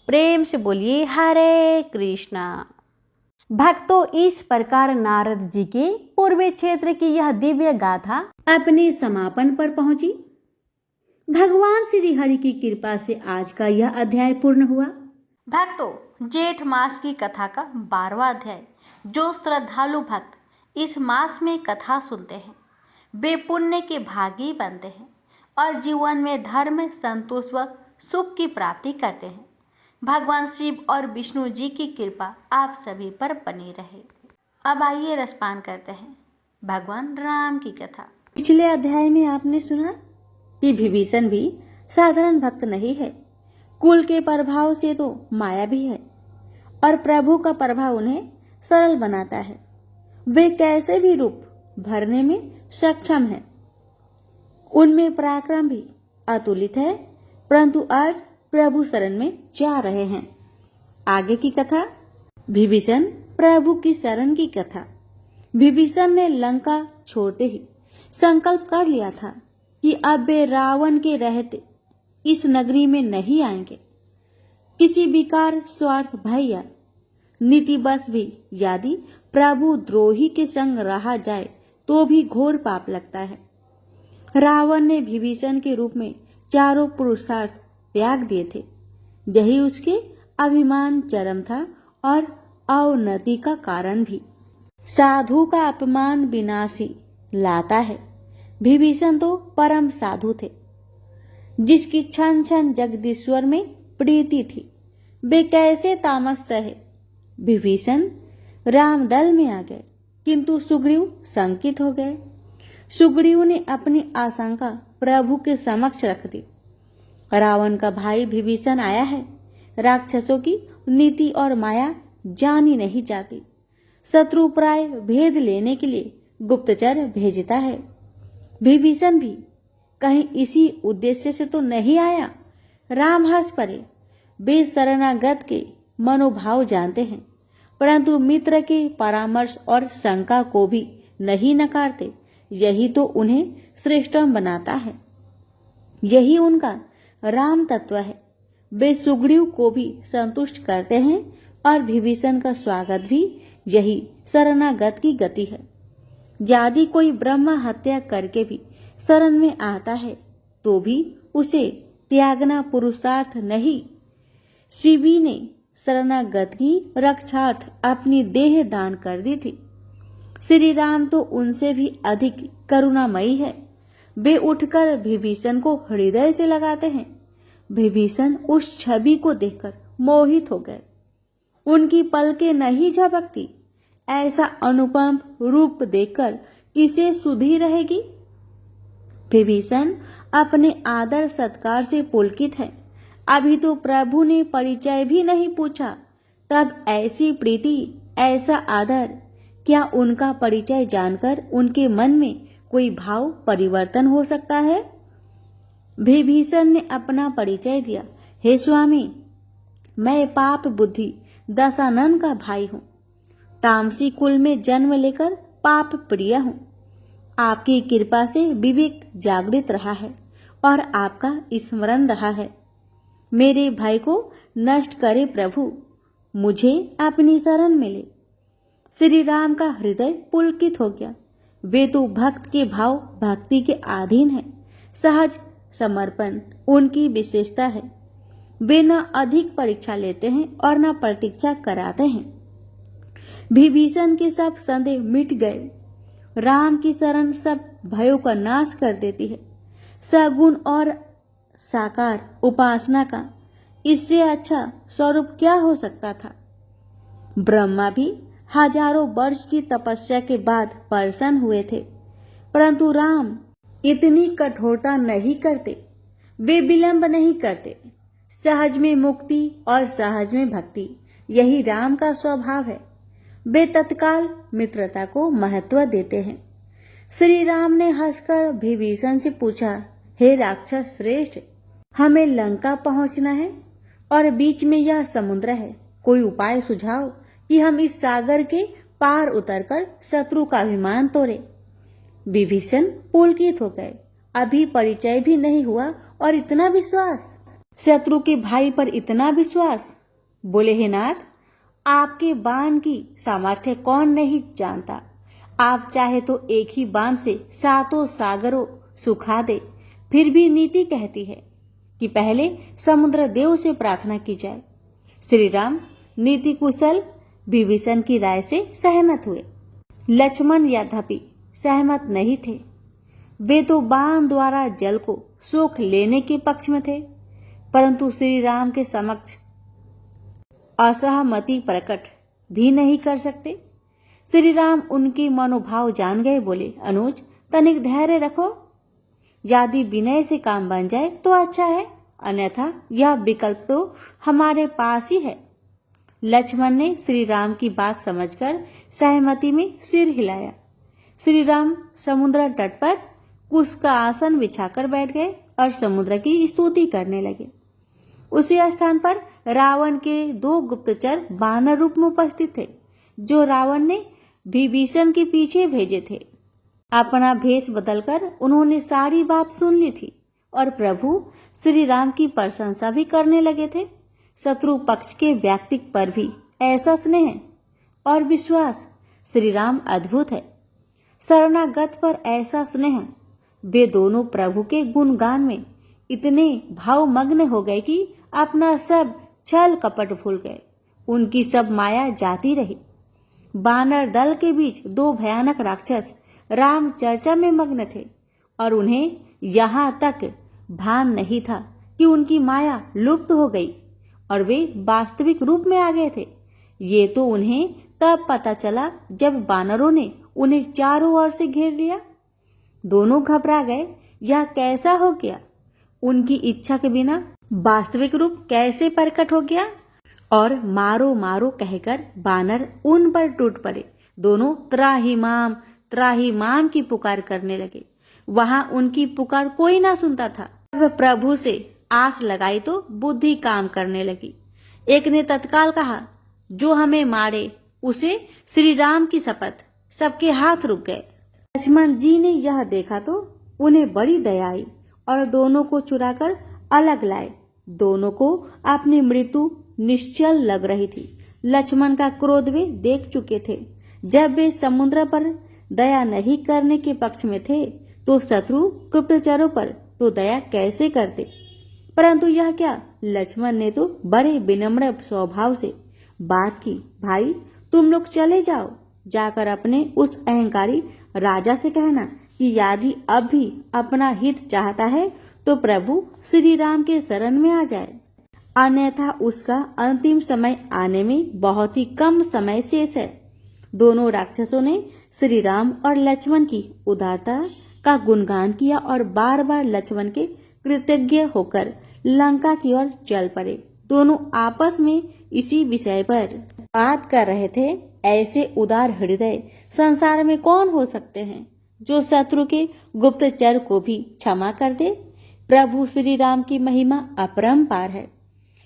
प्रेम से बोलिए हरे कृष्णा। भक्तों, इस प्रकार नारद जी के पूर्वी क्षेत्र की यह दिव्य गाथा अपने समापन पर पहुंची। भगवान श्री हरि की कृपा से आज का यह अध्याय पूर्ण हुआ। भक्तों, जेठ मास की कथा का 12वां अध्याय। जो श्रद्धालु भक्त इस मास में कथा सुनते हैं वे पुण्य के भागी बनते हैं और जीवन में धर्म, संतोष व सुख की प्राप्ति करते हैं। भगवान शिव और विष्णु जी की कृपा आप सभी पर बनी रहे। अब आइए रसपान करते हैं भगवान राम की कथा। पिछले अध्याय में आपने सुना कि विभीषण भी साधारण भक्त नहीं है। कुल के प्रभाव से तो माया भी है और प्रभु का प्रभाव उन्हें सरल बनाता है। वे कैसे भी रूप भरने में सक्षम है। उनमें पराक्रम भी अतुलित है, परंतु आज प्रभु शरण में जा रहे हैं। आगे की कथा। विभीषण प्रभु की शरण की कथा। विभीषण ने लंका छोड़ते ही संकल्प कर लिया था कि अब वे रावण के रहते इस नगरी में नहीं आएंगे। किसी विकार, स्वार्थ, भय या नीतिवश भी यदि प्रभु द्रोही के संग रहा जाए तो भी घोर पाप लगता है। रावण ने विभीषण के रूप में चारों पुरुषार्थ त्याग दिए थे। यही उसके अभिमान चरम था और अवनति का कारण भी। साधु का अपमान विनाशी लाता है। विभीषण तो परम साधु थे जिसकी क्षण क्षण जगदीश्वर में प्रीति थी। वे कैसे तामस सहे। विभीषण रामदल में आ गए, किंतु सुग्रीव शंकित हो गए। सुग्रीव ने अपनी आशंका प्रभु के समक्ष रख दी। रावण का भाई विभीषण आया है। राक्षसों की नीति और माया जानी नहीं जाती। शत्रु प्राय भेद लेने के लिए गुप्तचर भेजता है। विभीषण भी कहीं इसी उद्देश्य से तो नहीं आया। राम हंस पड़े। वे शरणागत के मनोभाव जानते हैं, परंतु मित्र के परामर्श और शंका को भी नहीं नकारते। यही तो उन्हें श्रेष्ठतम बनाता है। यही उनका राम तत्व है। वे सुग्रीव को भी संतुष्ट करते हैं और विभीषण का स्वागत भी यही शरणागत की गति है। यदि कोई ब्रह्म हत्या करके भी शरण में आता है तो भी उसे त्यागना पुरुषार्थ नहीं। शिवी ने शरणागत की रक्षार्थ अपनी देह दान कर दी थी। श्री राम तो उनसे भी अधिक करुणामयी है। वे उठकर विभीषण को हृदय से लगाते हैं। विभीषण उस छवि को देखकर मोहित हो गए। उनकी पलकें नहीं झपकती। ऐसा अनुपम रूप देखकर किसे सुधि रहेगी। विभीषण अपने आदर सत्कार से पुलकित है। अभी तो प्रभु ने परिचय भी नहीं पूछा, तब ऐसी प्रीति, ऐसा आदर। क्या उनका परिचय जानकर उनके मन में कोई भाव परिवर्तन हो सकता है। विभीषण ने अपना परिचय दिया। हे स्वामी, मैं पाप बुद्धि दशानन का भाई हूँ। तामसी कुल में जन्म लेकर पाप प्रिय हूँ। आपकी कृपा से विवेक जागृत रहा है और आपका स्मरण रहा है। मेरे भय को नष्ट करे प्रभु, मुझे अपनी शरण मिले। श्री राम का हृदय पुलकित हो गया। वे तो भक्त के भाव भक्ति के अधीन है। सहज समर्पण उनकी विशेषता है। वे न अधिक परीक्षा लेते हैं और न प्रतीक्षा कराते हैं। विभीषण के सब संदेह मिट गए। राम की शरण सब भयों का नाश कर देती है। सगुण और साकार उपासना का इससे अच्छा स्वरूप क्या हो सकता था। ब्रह्मा भी हजारों वर्ष की तपस्या के बाद प्रसन्न हुए थे, परंतु राम इतनी कठोरता नहीं करते। वे विलंब नहीं करते। सहज में मुक्ति और सहज में भक्ति, यही राम का स्वभाव है। वे तत्काल मित्रता को महत्व देते हैं। श्री राम ने हंसकर विभीषण से पूछा, हे राक्षस श्रेष्ठ, हमें लंका पहुंचना है और बीच में यह समुद्र है। कोई उपाय सुझाओ कि हम इस सागर के पार उतरकर शत्रु का अभिमान तोड़े। विभीषण पुलकित हो गए। अभी परिचय भी नहीं हुआ और इतना विश्वास, शत्रु के भाई पर इतना विश्वास। बोले, हे नाथ, आपके बाण की सामर्थ्य कौन नहीं जानता। आप चाहे तो एक ही बाण से सातों सागरों सुखा दे। फिर भी नीति कहती है कि पहले समुद्र देव से प्रार्थना की जाए। श्री राम नीति कुशल विभीषण की राय से सहमत हुए। लक्ष्मण यद्यपि सहमत नहीं थे। वे तो बाण द्वारा जल को सोख लेने के पक्ष में थे, परंतु श्री राम के समक्ष असहमति प्रकट भी नहीं कर सकते। श्री राम उनके मनोभाव जान गए। बोले, अनुज तनिक धैर्य रखो। यदि विनय से काम बन जाए तो अच्छा है, अन्यथा यह विकल्प तो हमारे पास ही है। लक्ष्मण ने श्री राम की बात समझकर सहमति में सिर हिलाया। श्री राम समुद्र तट पर कुश का आसन बिछाकर बैठ गए और समुद्र की स्तुति करने लगे। उसी स्थान पर रावण के 2 गुप्तचर वानर रूप में उपस्थित थे, जो रावण ने विभीषण के पीछे भेजे थे। अपना भेष बदलकर उन्होंने सारी बात सुन ली थी और प्रभु श्री राम की प्रशंसा भी करने लगे थे। शत्रु पक्ष के व्यक्ति पर भी ऐसा स्नेह और विश्वास, श्री राम अद्भुत है। शरणागत पर ऐसा स्नेह। वे दोनों प्रभु के गुणगान में इतने भावमग्न हो गए कि अपना सब छल कपट भूल गए। उनकी सब माया जाती रही। वानर दल के बीच 2 भयानक राक्षस राम चर्चा में मग्न थे और उन्हें यहाँ तक भान नहीं था कि उनकी माया लुप्त हो गई और वे वास्तविक रूप में आ गए थे। ये तो उन्हें तब पता चला जब वानरों ने उन्हें चारों ओर से घेर लिया। दोनों घबरा गए। यह कैसा हो गया? उनकी इच्छा के बिना वास्तविक रूप कैसे प्रकट हो गया? और मारो मारो कहकर वानर उन पर टूट पड़े। दोनों त्राहिमाम की पुकार करने लगे। वहां उनकी पुकार कोई ना सुनता था। जब प्रभु से आस लगाई तो बुद्धि काम करने लगी। एक ने तत्काल कहा, जो हमें मारे उसे श्री राम की शपथ। सबके हाथ रुक गए। लक्ष्मण जी ने यह देखा तो उन्हें बड़ी दया आई और दोनों को चुराकर अलग लाए। दोनों को अपनी मृत्यु निश्चल लग रही थी। लक्ष्मण का क्रोध वे देख चुके थे। जब वे समुद्र पर दया नहीं करने के पक्ष में थे तो शत्रु गुप्तचरों पर तो दया कैसे करते? परंतु यह क्या, लक्ष्मण ने तो बड़े विनम्र स्वभाव से बात की। भाई तुम लोग चले जाओ, जाकर अपने उस अहंकारी राजा से कहना कि यदि अब भी अपना हित चाहता है तो प्रभु श्री राम के शरण में आ जाए, अन्यथा उसका अंतिम समय आने में बहुत ही कम समय शेष है। दोनों राक्षसों ने श्री राम और लक्ष्मण की उदारता का गुणगान किया और बार बार लक्ष्मण के कृतज्ञ होकर लंका की ओर चल पड़े। दोनों आपस में इसी विषय पर बात कर रहे थे। ऐसे उदार हृदय संसार में कौन हो सकते हैं जो शत्रु के गुप्तचर को भी क्षमा कर दे? प्रभु श्री राम की महिमा अपरंपार है।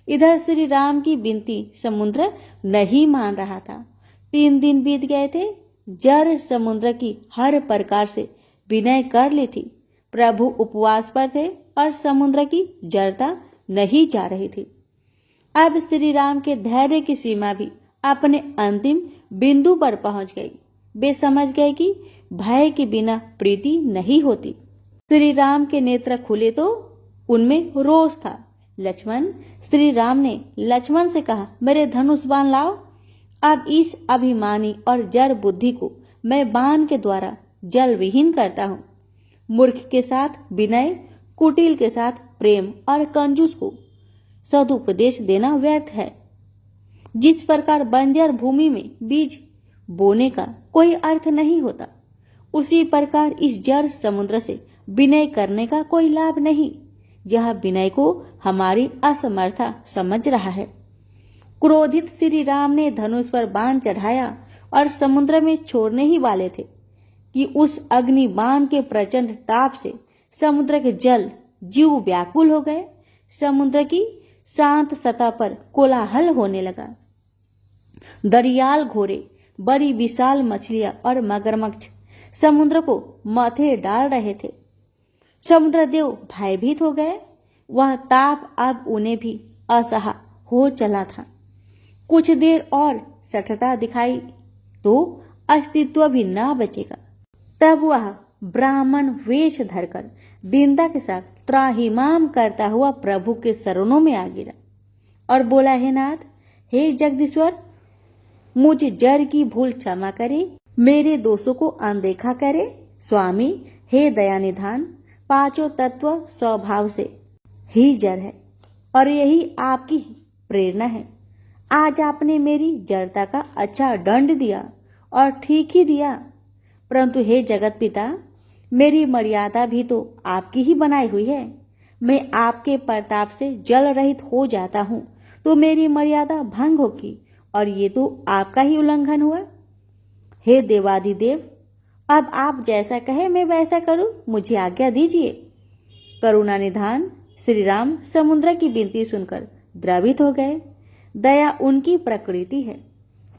इधर श्री राम की विनती समुद्र नहीं मान रहा था। 3 दिन बीत गए थे। जर समुद्र की हर प्रकार से विनय कर ली थी। प्रभु उपवास पर थे और समुद्र की जड़ता नहीं जा रही थी। अब श्री राम के धैर्य की सीमा भी अपने अंतिम बिंदु पर पहुंच गई। वे समझ गए कि भय के बिना प्रीति नहीं होती। श्री राम के नेत्र खुले तो उनमें रोष था। श्री राम ने लक्ष्मण से कहा, मेरे धनुष बाण लाओ। अब इस अभिमानी और जड़ बुद्धि को मैं बाण के द्वारा जल विहीन करता हूँ। मूर्ख के साथ विनय, कुटिल के साथ प्रेम और कंजूस को सदुपदेश देना व्यर्थ है। जिस प्रकार बंजर भूमि में बीज बोने का कोई अर्थ नहीं होता, उसी प्रकार इस जड़ समुद्र से विनय करने का कोई लाभ नहीं। यह विनय को हमारी असमर्था समझ रहा है। क्रोधित श्री राम ने धनुष पर बाण चढ़ाया और समुद्र में छोड़ने ही वाले थे कि उस अग्नि बाण के प्रचंड ताप से समुद्र के जल जीव व्याकुल हो गए। समुद्र की शांत सतह पर कोलाहल होने लगा। दरियाल घोड़े, बड़ी विशाल मछलियां और मगरमच्छ समुद्र को माथे डाल रहे थे। समुद्र देव भयभीत हो गए। वह ताप अब उन्हें भी असहा हो चला था। कुछ देर और सठता दिखाई तो अस्तित्व भी ना बचेगा। तब वह ब्राह्मण वेश धरकर बिंदा के साथ त्राहिमाम करता हुआ प्रभु के शरणों में आ गिरा और बोला, हे नाथ, हे जगदीश्वर, मुझ जड़ की भूल क्षमा करे, मेरे दोषों को अनदेखा करे। स्वामी, हे दयानिधान, पांचों तत्व स्वभाव से ही जड़ है और यही आपकी प्रेरणा है। आज आपने मेरी जड़ता का अच्छा दंड दिया और ठीक ही दिया, परंतु हे जगत पिता, मेरी मर्यादा भी तो आपकी ही बनाई हुई है। मैं आपके प्रताप से जल रहित हो जाता हूँ तो मेरी मर्यादा भंग होगी और ये तो आपका ही उल्लंघन हुआ। हे देवाधिदेव, अब आप जैसा कहे मैं वैसा करूं, मुझे आज्ञा दीजिए। करुणा निधान श्री राम समुद्र की विनती सुनकर द्रवित हो गए। दया उनकी प्रकृति है।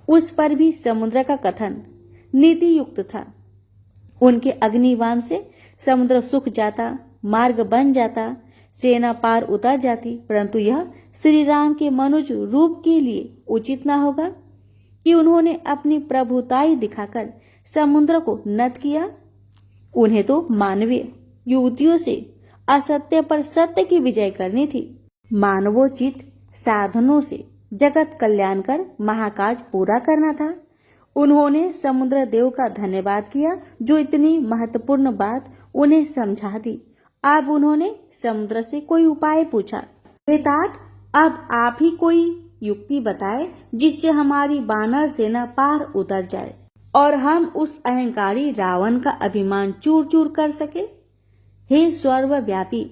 उस पर भी समुद्र का कथन नीति युक्त था। उनके अग्निबाण से समुद्र सूख जाता, मार्ग बन जाता, सेना पार उतर जाती, परंतु यह श्री राम के मनुज रूप के लिए उचित न होगा कि उन्होंने अपनी प्रभुताई दिखाकर समुद्र को नत किया। उन्हें तो मानवीय युक्तियों से असत्य पर सत्य की विजय करनी थी। मानवोचित साधनों से जगत कल्याण कर महाकाज पूरा करना था। उन्होंने समुद्र देव का धन्यवाद किया जो इतनी महत्वपूर्ण बात उन्हें समझा दी। अब उन्होंने समुद्र से कोई उपाय पूछा। हे तात, अब आप ही कोई युक्ति बताए जिससे हमारी वानर सेना पार उतर जाए और हम उस अहंकारी रावण का अभिमान चूर चूर कर सके। हे सर्वव्यापी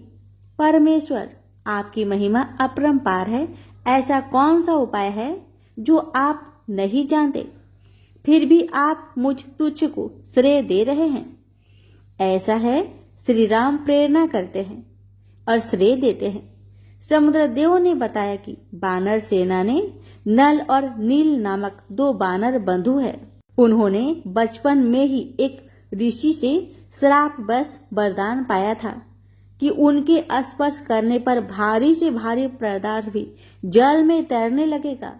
परमेश्वर, आपकी महिमा अपरंपार है। ऐसा कौन सा उपाय है जो आप नहीं जानते, फिर भी आप मुझ तुच्छ को श्रेय दे रहे हैं? ऐसा है, श्री राम प्रेरणा करते हैं और श्रेय देते हैं। समुद्र देव ने बताया कि बानर सेना ने नल और नील नामक दो बानर बंधु है। उन्होंने बचपन में ही एक ऋषि से श्राप बस वरदान पाया था कि उनके स्पर्श करने पर भारी से भारी पदार्थ भी जल में तैरने लगेगा।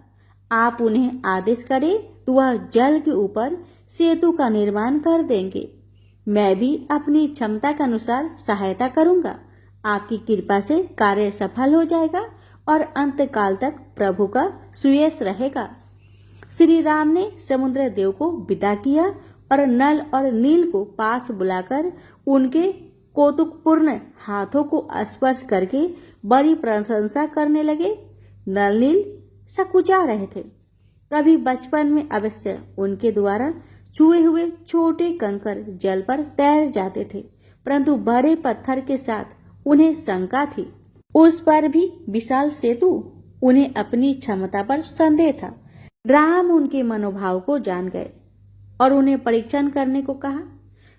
आप उन्हें आदेश करें तो वह जल के ऊपर सेतु का निर्माण कर देंगे। मैं भी अपनी क्षमता के अनुसार सहायता करूंगा। आपकी कृपा से कार्य सफल हो जाएगा और अंत काल तक प्रभु का सुयश रहेगा। श्री राम ने समुद्र देव को विदा किया और नल और नील को पास बुलाकर उनके कौतुकपूर्ण हाथों को स्पर्श करके बड़ी प्रशंसा करने लगे। नल नील सकुचा रहे थे। कभी बचपन में अवश्य उनके द्वारा छुए हुए छोटे कंकर जल पर तैर जाते थे, परंतु बड़े पत्थर के साथ उन्हें शंका थी। उस पर भी विशाल सेतु। उन्हें अपनी क्षमता पर संदेह था। राम उनके मनोभाव को जान गए और उन्हें परीक्षण करने को कहा।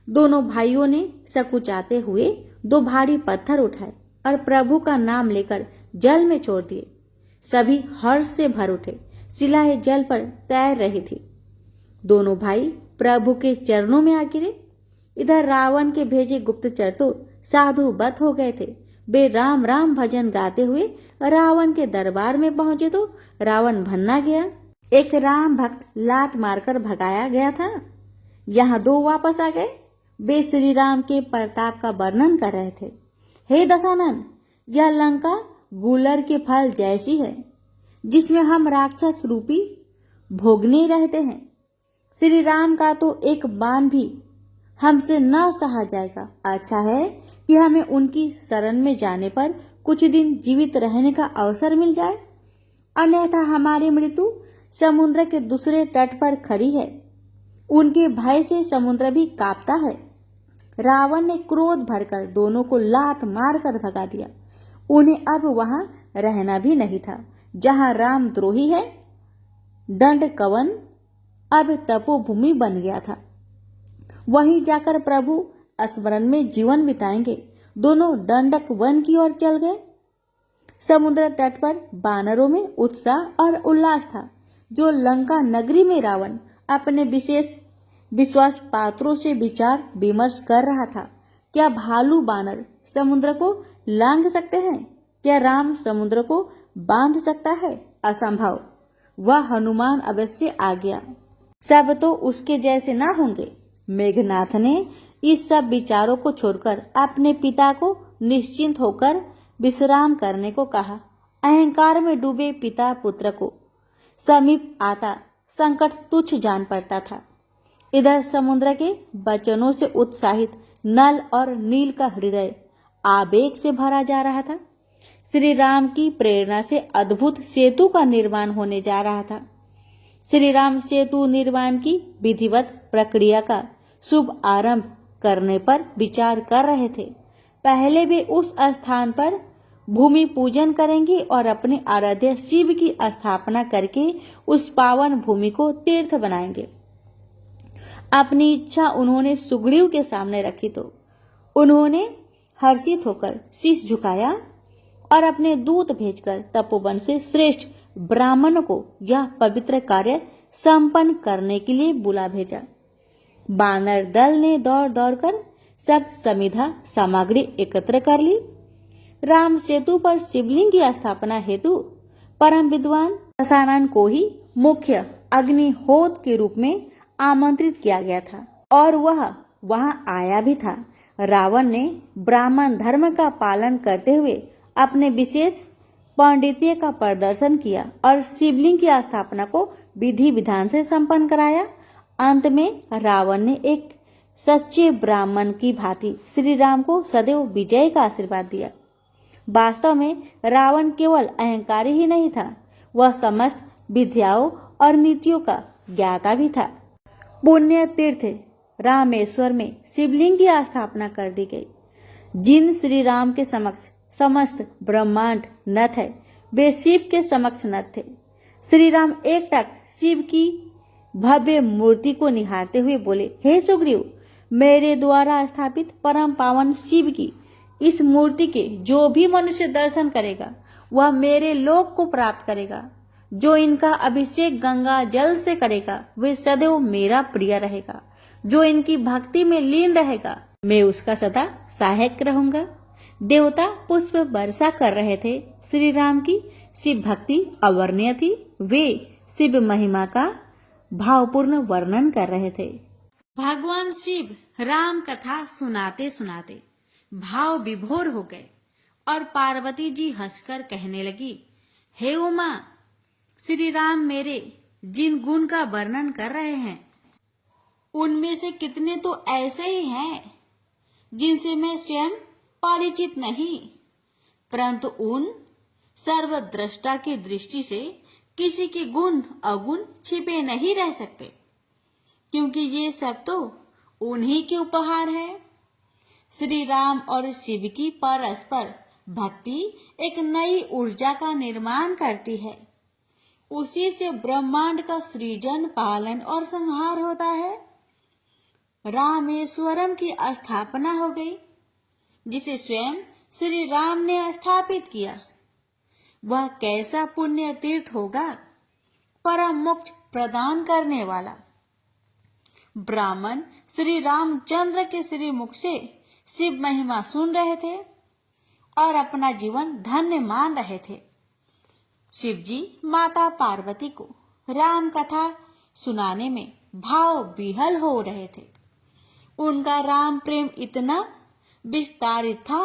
दोनों भाइयों ने सकुचाते हुए दो भारी पत्थर उठाए और प्रभु का नाम लेकर जल में छोड़ दिए। सभी हर्ष से भर उठे। शिलाएं जल पर तैर रही थी। दोनों भाई प्रभु के चरणों में आ गिरे। इधर रावण के भेजे गुप्तचर तो साधुवत हो गए थे। वे राम राम भजन गाते हुए रावण के दरबार में पहुंचे तो रावण भन्ना गया। एक राम भक्त लात मारकर भगाया गया था। यहाँ दो वापस आ गए। वे श्री राम के प्रताप का वर्णन कर रहे थे। हे दशानन, यह लंका गुलर के फल जैसी है जिसमें हम राक्षस रूपी भोगने रहते हैं। श्री राम का तो एक बाण भी हमसे न सहा जाएगा। अच्छा है कि हमें उनकी शरण में जाने पर कुछ दिन जीवित रहने का अवसर मिल जाए, अन्यथा हमारी मृत्यु समुद्र के दूसरे तट पर खड़ी है। उनके भय से समुद्र भी कांपता है। रावण ने क्रोध भरकर दोनों को लात मारकर भगा दिया। उन्हें अब वहां रहना भी नहीं था जहां राम द्रोही है। दंड कवन अब तपोभूमि बन गया था। वहीं जाकर प्रभु स्मरण में जीवन बिताएंगे। दोनों दंडक वन की ओर चल गए। समुद्र तट पर बानरों में उत्साह और उल्लास था। जो लंका नगरी में रावण अपने विशेष विश्वास पात्रों से विचार विमर्श कर रहा था। क्या भालू बानर समुद्र को लांघ सकते हैं? क्या राम समुद्र को बांध सकता है? असंभव। वह हनुमान अवश्य आ गया। सब तो उसके जैसे ना होंगे। मेघनाथ ने इस सब विचारों को छोड़कर अपने पिता को निश्चिंत होकर विश्राम करने को कहा। अहंकार में डूबे पिता पुत्र को समीप आता संकट तुच्छ जान पड़ता था। इधर समुद्र के वचनों से उत्साहित नल और नील का हृदय आवेग से भरा जा रहा था। श्री राम की प्रेरणा से अद्भुत सेतु का निर्माण होने जा रहा था। श्री राम सेतु निर्माण की विधिवत प्रक्रिया का शुभ आरंभ करने पर विचार कर रहे थे। पहले वे उस स्थान पर भूमि पूजन करेंगे और अपने आराध्य शिव की स्थापना करके उस पावन भूमि को तीर्थ बनाएंगे। अपनी इच्छा उन्होंने सुग्रीव के सामने रखी तो उन्होंने हर्षित होकर शीश झुकाया और अपने दूत भेजकर तपोवन से श्रेष्ठ ब्राह्मण को यह पवित्र कार्य संपन्न करने के लिए बुला भेजा। बानर दल ने दौड़ दौड़कर सब समिधा सामग्री एकत्र कर ली। राम सेतु पर शिवलिंग की स्थापना हेतु परम विद्वान दशानन को ही मुख्य अग्निहोत्र के रूप में आमंत्रित किया गया था और वह वहां आया भी था। रावण ने ब्राह्मण धर्म का पालन करते हुए अपने विशेष पांडित्य का प्रदर्शन किया और शिवलिंग की स्थापना को विधि विधान से संपन्न कराया। अंत में रावण ने एक सच्चे ब्राह्मण की भांति श्री राम को सदैव विजय का आशीर्वाद दिया। वास्तव में रावण केवल अहंकारी ही नहीं था, वह समस्त विद्याओं और नीतियों का ज्ञाता भी था। पुण्य तीर्थ रामेश्वर में शिवलिंग की स्थापना कर दी गई। जिन श्री राम के समक्ष समस्त ब्रह्मांड नत है, वे शिव के समक्ष नत थे। श्री राम एकटक शिव की भव्य मूर्ति को निहारते हुए बोले, हे सुग्रीव, मेरे द्वारा स्थापित परम पावन शिव की इस मूर्ति के जो भी मनुष्य दर्शन करेगा वह मेरे लोक को प्राप्त करेगा। जो इनका अभिषेक गंगा जल से करेगा वे सदैव मेरा प्रिय रहेगा। जो इनकी भक्ति में लीन रहेगा मैं उसका सदा सहायक रहूंगा। देवता पुष्प वर्षा कर रहे थे। श्री राम की शिव भक्ति अवर्णनीय थी। वे शिव महिमा का भावपूर्ण वर्णन कर रहे थे। भगवान शिव राम कथा सुनाते सुनाते भाव विभोर हो गए और पार्वती जी हंसकर कहने लगी, हे उमा, श्री राम मेरे जिन गुण का वर्णन कर रहे हैं उनमें से कितने तो ऐसे ही हैं जिनसे मैं स्वयं परिचित नहीं, परंतु उन सर्वद्रष्टा की दृष्टि से किसी के गुण अवगुण छिपे नहीं रह सकते, क्योंकि ये सब तो उन्हीं के उपहार है। श्री राम और शिव की परस्पर भक्ति एक नई ऊर्जा का निर्माण करती है। उसी से ब्रह्मांड का सृजन, पालन और संहार होता है। रामेश्वरम की स्थापना हो गई, जिसे स्वयं श्री राम ने स्थापित किया। वह कैसा पुण्य तीर्थ होगा, परम मोक्ष प्रदान करने वाला। ब्राह्मण श्री रामचंद्र के श्री मुख से शिव महिमा सुन रहे थे और अपना जीवन धन्य मान रहे थे। शिव जी माता पार्वती को राम कथा सुनाने में भाव विहल हो रहे थे। उनका राम प्रेम इतना विस्तारित था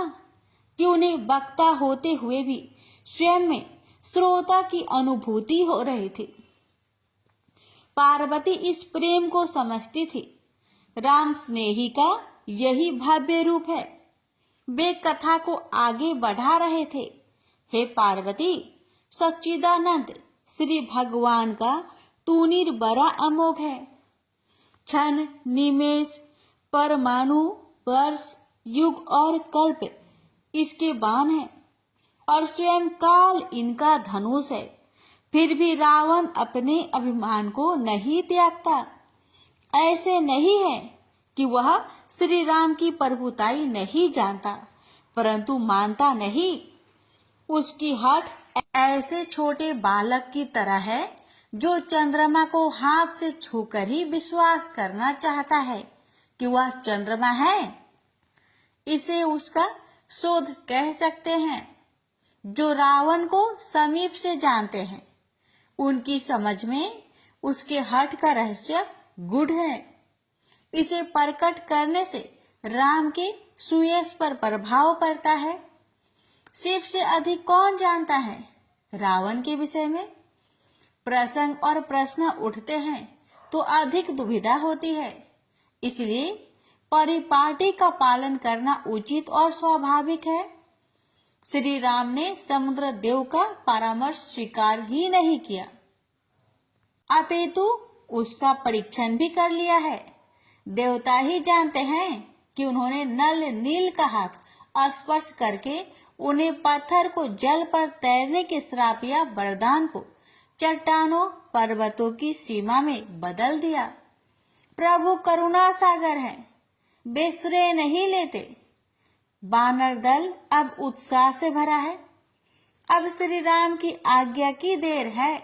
कि उन्हें वक्ता होते हुए भी स्वयं में श्रोता की अनुभूति हो रही थी। पार्वती इस प्रेम को समझती थी। राम स्नेही का यही भव्य रूप है। वे कथा को आगे बढ़ा रहे थे। हे पार्वती, सच्चिदानंद श्री भगवान का तूनीर बड़ा अमोघ है। क्षण, निमेष, परमाणु, वर्ष, युग और कल्प इसके बाण है और स्वयं काल इनका धनुष है। फिर भी रावण अपने अभिमान को नहीं त्यागता। ऐसे नहीं है कि वह श्री राम की प्रभुताई नहीं जानता, परंतु मानता नहीं। उसकी हठ ऐसे छोटे बालक की तरह है जो चंद्रमा को हाथ से छूकर ही विश्वास करना चाहता है कि वह चंद्रमा है। इसे उसका शोध कह सकते हैं। जो रावण को समीप से जानते हैं उनकी समझ में उसके हठ का रहस्य गूढ़ है। इसे प्रकट करने से राम के सुयश पर प्रभाव पड़ता है। शिव से अधिक कौन जानता है रावण के विषय में? प्रसंग और प्रश्न उठते हैं तो अधिक दुविधा होती है। इसलिए परिपाटी का पालन करना उचित और स्वाभाविक है। श्री राम ने समुद्र देव का परामर्श स्वीकार ही नहीं किया, अपितु उसका परीक्षण भी कर लिया है। देवता ही जानते हैं कि उन्होंने नल नील का हाथ स्पर्श करके उन्हें पत्थर को जल पर तैरने के श्राप या वरदान को चट्टानों पर्वतों की सीमा में बदल दिया। प्रभु करुणा सागर है, वे श्रेय नहीं लेते। बानर दल अब उत्साह से भरा है। अब श्री राम की आज्ञा की देर है।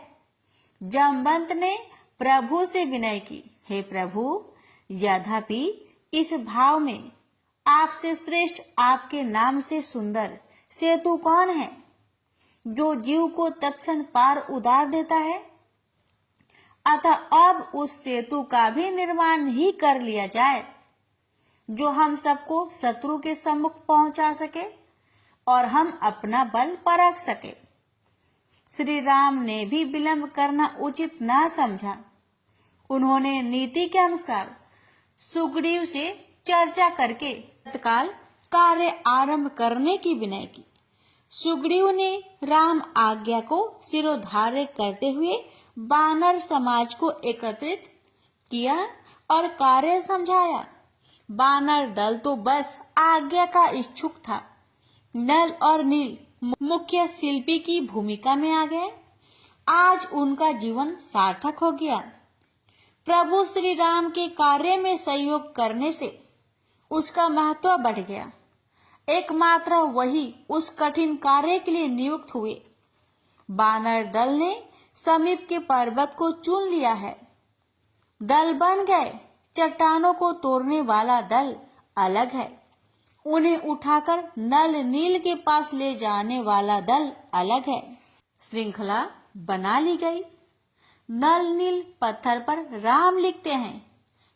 जामवंत ने प्रभु से विनय की, हे प्रभु, यद्यपि इस भाव में आपसे श्रेष्ठ, आपके नाम से सुंदर सेतु कौन है जो जीव को तत्क्षण पार उतार देता है? अतः अब उस सेतु का भी निर्माण ही कर लिया जाए जो हम सबको शत्रु के सम्मुख पहुंचा सके और हम अपना बल परख सके। श्री राम ने भी विलंब करना उचित न समझा। उन्होंने नीति के अनुसार सुग्रीव से चर्चा करके तत्काल कार्य आरंभ करने की विनय की। सुग्रीव ने राम आज्ञा को शिरोधार्य करते हुए बानर समाज को एकत्रित किया और कार्य समझाया। बानर दल तो बस आज्ञा का इच्छुक था। नल और नील मुख्य शिल्पी की भूमिका में आ गए। आज उनका जीवन सार्थक हो गया। प्रभु श्री राम के कार्य में सहयोग करने से उसका महत्व बढ़ गया। एकमात्र वही उस कठिन कार्य के लिए नियुक्त हुए। बानर दल ने समीप के पर्वत को चुन लिया है। दल बन गए। चट्टानों को तोड़ने वाला दल अलग है। उन्हें उठाकर नल नील के पास ले जाने वाला दल अलग है। श्रृंखला बना ली गई। नल नील पत्थर पर राम लिखते हैं।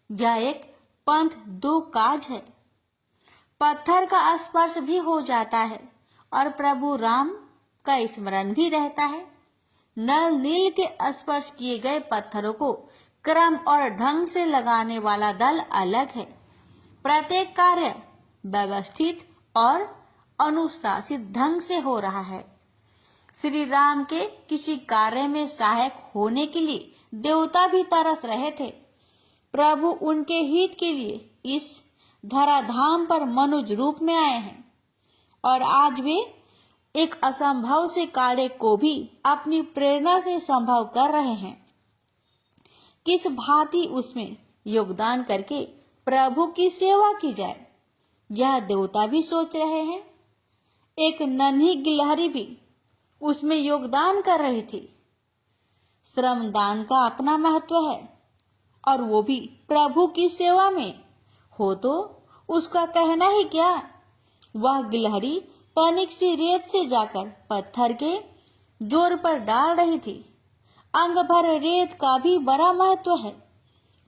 यह एक पंथ दो काज है। पत्थर का स्पर्श भी हो जाता है और प्रभु राम का स्मरण भी रहता है। नल नील के स्पर्श किए गए पत्थरों को क्रम और ढंग से लगाने वाला दल अलग है। प्रत्येक कार्य व्यवस्थित और अनुशासित ढंग से हो रहा है। श्री राम के किसी कार्य में सहायक होने के लिए देवता भी तरस रहे थे। प्रभु उनके हित के लिए इस धराधाम पर मनुज रूप में आए हैं और आज वे एक असंभव से कार्य को भी अपनी प्रेरणा से संभव कर रहे हैं। किस भांति उसमें योगदान करके प्रभु की सेवा की जाए, यह देवता भी सोच रहे हैं। एक नन्ही गिलहरी भी उसमें योगदान कर रही थी। श्रमदान का अपना महत्व है और वो भी प्रभु की सेवा में हो तो उसका कहना ही क्या। वह गिलहरी तनिक सी रेत से जाकर पत्थर के जोर पर डाल रही थी। अंग भर रेत का भी बड़ा महत्व है।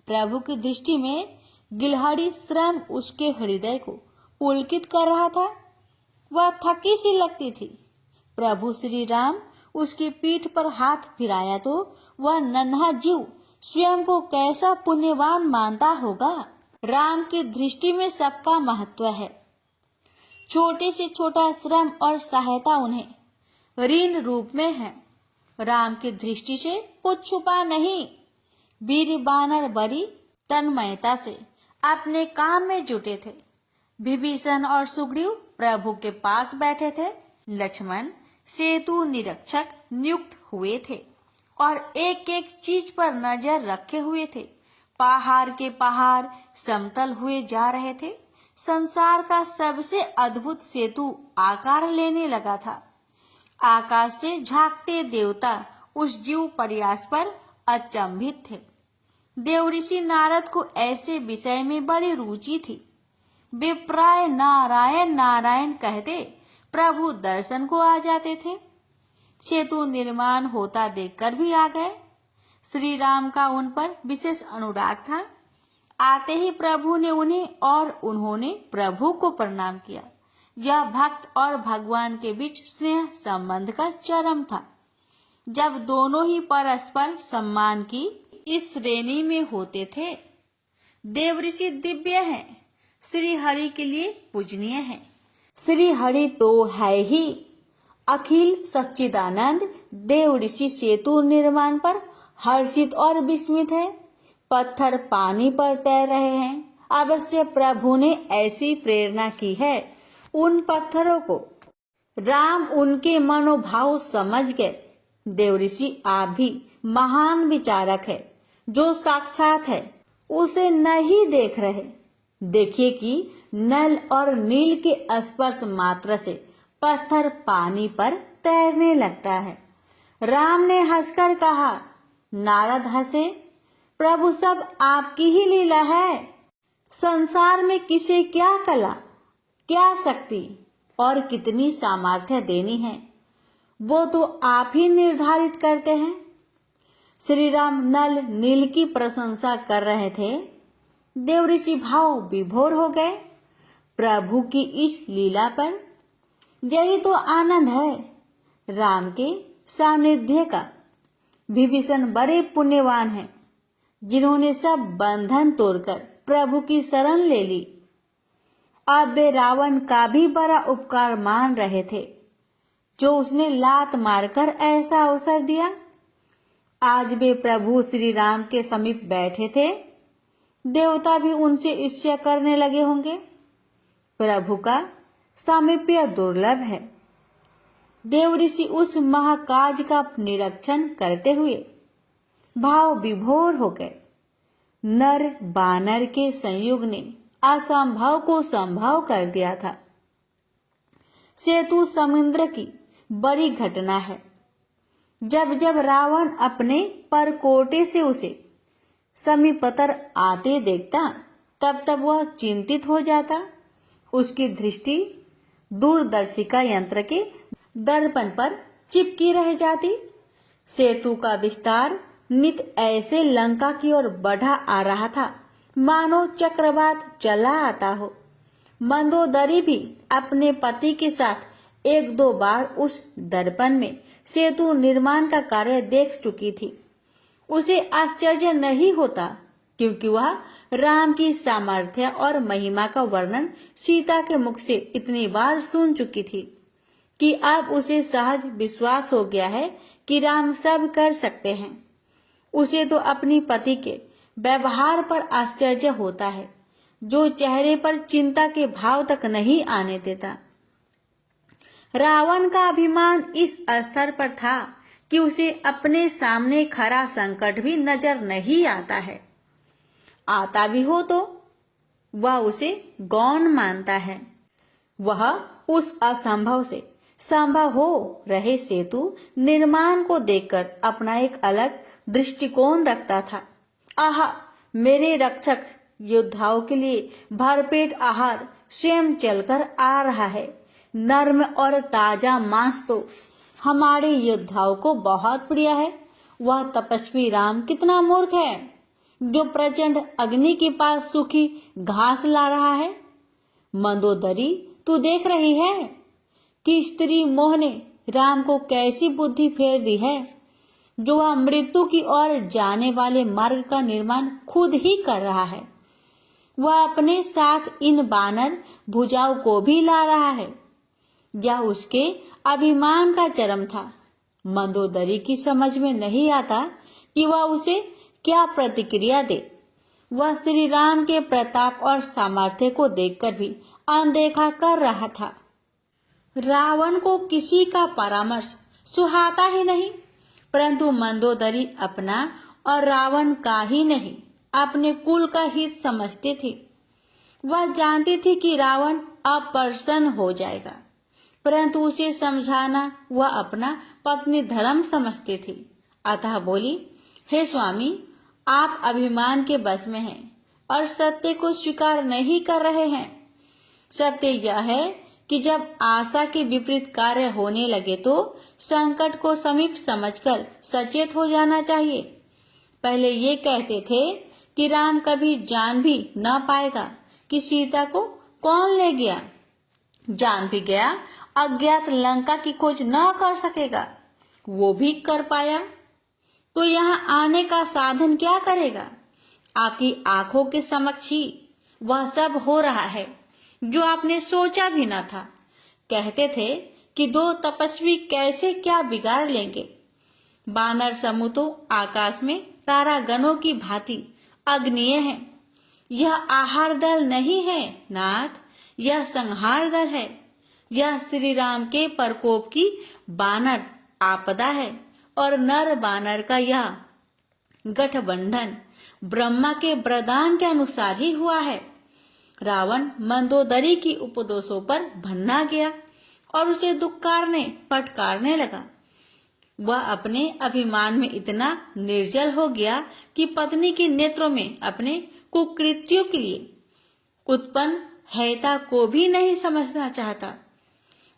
प्रभु की दृष्टि में गिलहरी श्रम उसके हृदय को पुलकित कर रहा था। वह थकी सी लगती थी। प्रभु श्री राम उसकी पीठ पर हाथ फिराया तो वह नन्हा जीव स्वयं को कैसा पुण्यवान मानता होगा। राम की दृष्टि में सबका महत्व है। छोटे से छोटा श्रम और सहायता उन्हें ऋण रूप में है। राम की दृष्टि से कुछ छुपा नहीं। वीर बानर बड़ी तन्मयता से अपने काम में जुटे थे। विभीषण और सुग्रीव प्रभु के पास बैठे थे। लक्ष्मण सेतु निरीक्षक नियुक्त हुए थे और एक एक चीज पर नजर रखे हुए थे। पहाड़ के पहाड़ समतल हुए जा रहे थे। संसार का सबसे अद्भुत सेतु आकार लेने लगा था। आकाश से झांकते देवता उस जीव प्रयास पर अचंभित थे। देवऋषि नारद को ऐसे विषय में बड़ी रुचि थी। वे प्राय नारायण नारायण कहते प्रभु दर्शन को आ जाते थे। सेतु निर्माण होता देखकर भी आ गए। श्री राम का उन पर विशेष अनुराग था। आते ही प्रभु ने उन्हें और उन्होंने प्रभु को प्रणाम किया। यह भक्त और भगवान के बीच स्नेह संबंध का चरम था। जब दोनों ही परस्पर सम्मान की इस श्रेणी में होते थे। देव ऋषि दिव्य है, श्री हरि के लिए पूजनीय है। श्री हरि तो है ही अखिल सच्चिदानंद। देव ऋषि सेतु निर्माण पर हर्षित और विस्मित है। पत्थर पानी पर तैर रहे हैं। अवश्य प्रभु ने ऐसी प्रेरणा की है उन पत्थरों को। राम उनके मनोभाव समझ गए। देव ऋषि आप भी महान विचारक है। जो साक्षात है उसे नहीं देख रहे। देखिए कि नल और नील के स्पर्श मात्र से पत्थर पानी पर तैरने लगता है। राम ने हंसकर कहा। नारद हंसे। प्रभु सब आपकी ही लीला है। संसार में किसे क्या कला, क्या शक्ति और कितनी सामर्थ्य देनी है, वो तो आप ही निर्धारित करते हैं। श्री राम नल नील की प्रशंसा कर रहे थे। देव ऋषि भाव विभोर हो गए प्रभु की इस लीला पर। यही तो आनंद है राम के सानिध्य का। विभीषण बड़े पुण्यवान हैं, जिन्होंने सब बंधन तोड़कर प्रभु की शरण ले ली। अब वे रावण का भी बड़ा उपकार मान रहे थे, जो उसने लात मारकर ऐसा अवसर दिया। आज वे प्रभु श्री राम के समीप बैठे थे। देवता भी उनसे ईर्ष्या करने लगे होंगे। प्रभु का सामीप्य दुर्लभ है। देव ऋषि उस महाकाज का निरीक्षण करते हुए भाव विभोर हो गए। नर बानर के संयोग ने असंभव को संभव कर दिया था। सेतु समुद्र की बड़ी घटना है। जब जब रावण अपने परकोटे से उसे समीपतर आते देखता, तब तब वह चिंतित हो जाता। उसकी दृष्टि दूरदर्शिका यंत्र के दर्पण पर चिपकी रह जाती। सेतु का विस्तार नित ऐसे लंका की ओर बढ़ा आ रहा था, मानो चक्रवात चला आता हो। मंदोदरी भी अपने पति के साथ एक दो बार उस दर्पण में सेतु निर्माण का कार्य देख चुकी थी। उसे आश्चर्य नहीं होता, क्योंकि वह राम की सामर्थ्य और महिमा का वर्णन सीता के मुख से इतनी बार सुन चुकी थी कि अब उसे सहज विश्वास हो गया है कि राम सब कर सकते हैं। उसे तो अपनी पति के व्यवहार पर आश्चर्य होता है, जो चेहरे पर चिंता के भाव तक नहीं आने देता। रावण का अभिमान इस स्तर पर था कि उसे अपने सामने खड़ा संकट भी नजर नहीं आता है। आता भी हो तो वह उसे गौण मानता है। वह उस असंभव से संभव हो रहे सेतु निर्माण को देखकर अपना एक अलग दृष्टिकोण रखता था। आहा, मेरे रक्षक योद्धाओं के लिए भरपेट आहार स्वयं चलकर आ रहा है। नर्म और ताजा मांस तो हमारे योद्धाओं को बहुत प्रिय है। वह तपस्वी राम कितना मूर्ख है, जो प्रचंड अग्नि के पास सूखी घास ला रहा है। मंदोदरी, तू देख रही है कि स्त्री मोह ने राम को कैसी बुद्धि फेर दी है, जो वह मृत्यु की ओर जाने वाले मार्ग का निर्माण खुद ही कर रहा है। वह अपने साथ इन बानर भुजाओं को भी ला रहा है। यह उसके अभिमान का चरम था। मंदोदरी की समझ में नहीं आता कि वह उसे क्या प्रतिक्रिया दे। वह श्री राम के प्रताप और सामर्थ्य को देखकर भी अनदेखा कर रहा था। रावण को किसी का परामर्श सुहाता ही नहीं, परंतु मंदोदरी अपना और रावण का ही नहीं, अपने कुल का हित समझती थी। वह जानती थी कि रावण अप्रसन्न हो जाएगा, परंतु उसे समझाना वह अपना पत्नी धर्म समझती थी। अतः बोली, हे स्वामी, आप अभिमान के बस में हैं और सत्य को स्वीकार नहीं कर रहे हैं। सत्य यह है कि जब आशा के विपरीत कार्य होने लगे तो संकट को समीप समझकर सचेत हो जाना चाहिए। पहले ये कहते थे कि राम कभी जान भी न पाएगा कि सीता को कौन ले गया। जान भी गया, अज्ञात लंका की खोज न कर सकेगा। वो भी कर पाया, तो यहाँ आने का साधन क्या करेगा? आपकी आंखों के समक्ष ही वह सब हो रहा है जो आपने सोचा भी न था। कहते थे कि दो तपस्वी कैसे क्या बिगाड़ लेंगे। बानर समूह तो आकाश में तारागणों की भांति अग्निय है। यह आहार दल नहीं है नाथ, यह संहार दल है। यह श्री राम के प्रकोप की बानर आपदा है और नर बानर का यह गठबंधन ब्रह्मा के वरदान के अनुसार ही हुआ है। रावण मंदोदरी की उपदेशों पर भन्ना गया और उसे दुक्कारने फटकारने लगा। वह अपने अभिमान में इतना निर्जल हो गया कि पत्नी के नेत्रों में अपने कुकृत्यों के लिए उत्पन्न हेयता को भी नहीं समझना चाहता।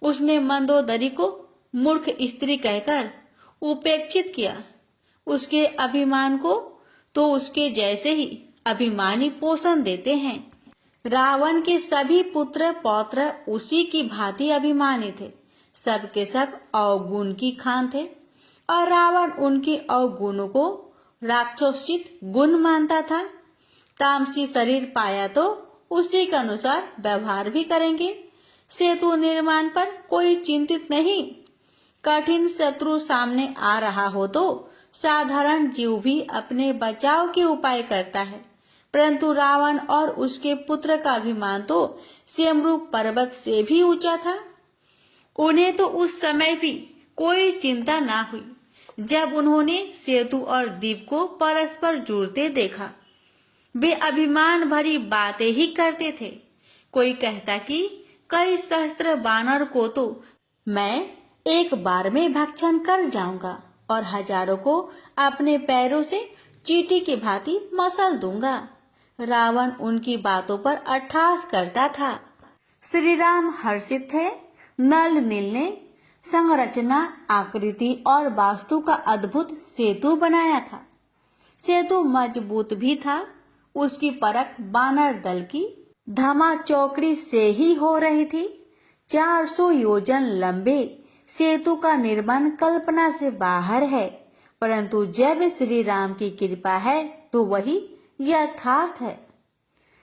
उसने मंदोदरी को मूर्ख स्त्री कहकर उपेक्षित किया। उसके अभिमान को तो उसके जैसे ही अभिमानी पोषण देते हैं। रावण के सभी पुत्र पौत्र उसी की भांति अभिमानी थे। सब के सब अवगुण की खान थे और रावण उनके अवगुणों को राक्षसोचित गुण मानता था। तामसी शरीर पाया तो उसी के अनुसार व्यवहार भी करेंगे। सेतु निर्माण पर कोई चिंतित नहीं। कठिन शत्रु सामने आ रहा हो तो साधारण जीव भी अपने बचाव के उपाय करता है, परंतु रावण और उसके पुत्र का अभिमान तो सेमरू पर्वत से भी ऊंचा था। उन्हें तो उस समय भी कोई चिंता ना हुई जब उन्होंने सेतु और दीप को परस्पर जुड़ते देखा। वे अभिमान भरी बातें ही करते थे। कोई कहता कि कई सहस्त्र बानर को तो मैं एक बार में भक्षण कर जाऊंगा और हजारों को अपने पैरों से चींटी की भांति मसल दूंगा। रावण उनकी बातों पर अट्ठास करता था। श्री राम हर्षित थे। नल नील ने संरचना, आकृति और वास्तु का अद्भुत सेतु बनाया था। सेतु मजबूत भी था। उसकी परख बानर दल की धमा चौकड़ी से ही हो रही थी। 400 योजन लंबे सेतु का निर्माण कल्पना से बाहर है, परंतु जब श्री राम की कृपा है तो वही यथार्थ है।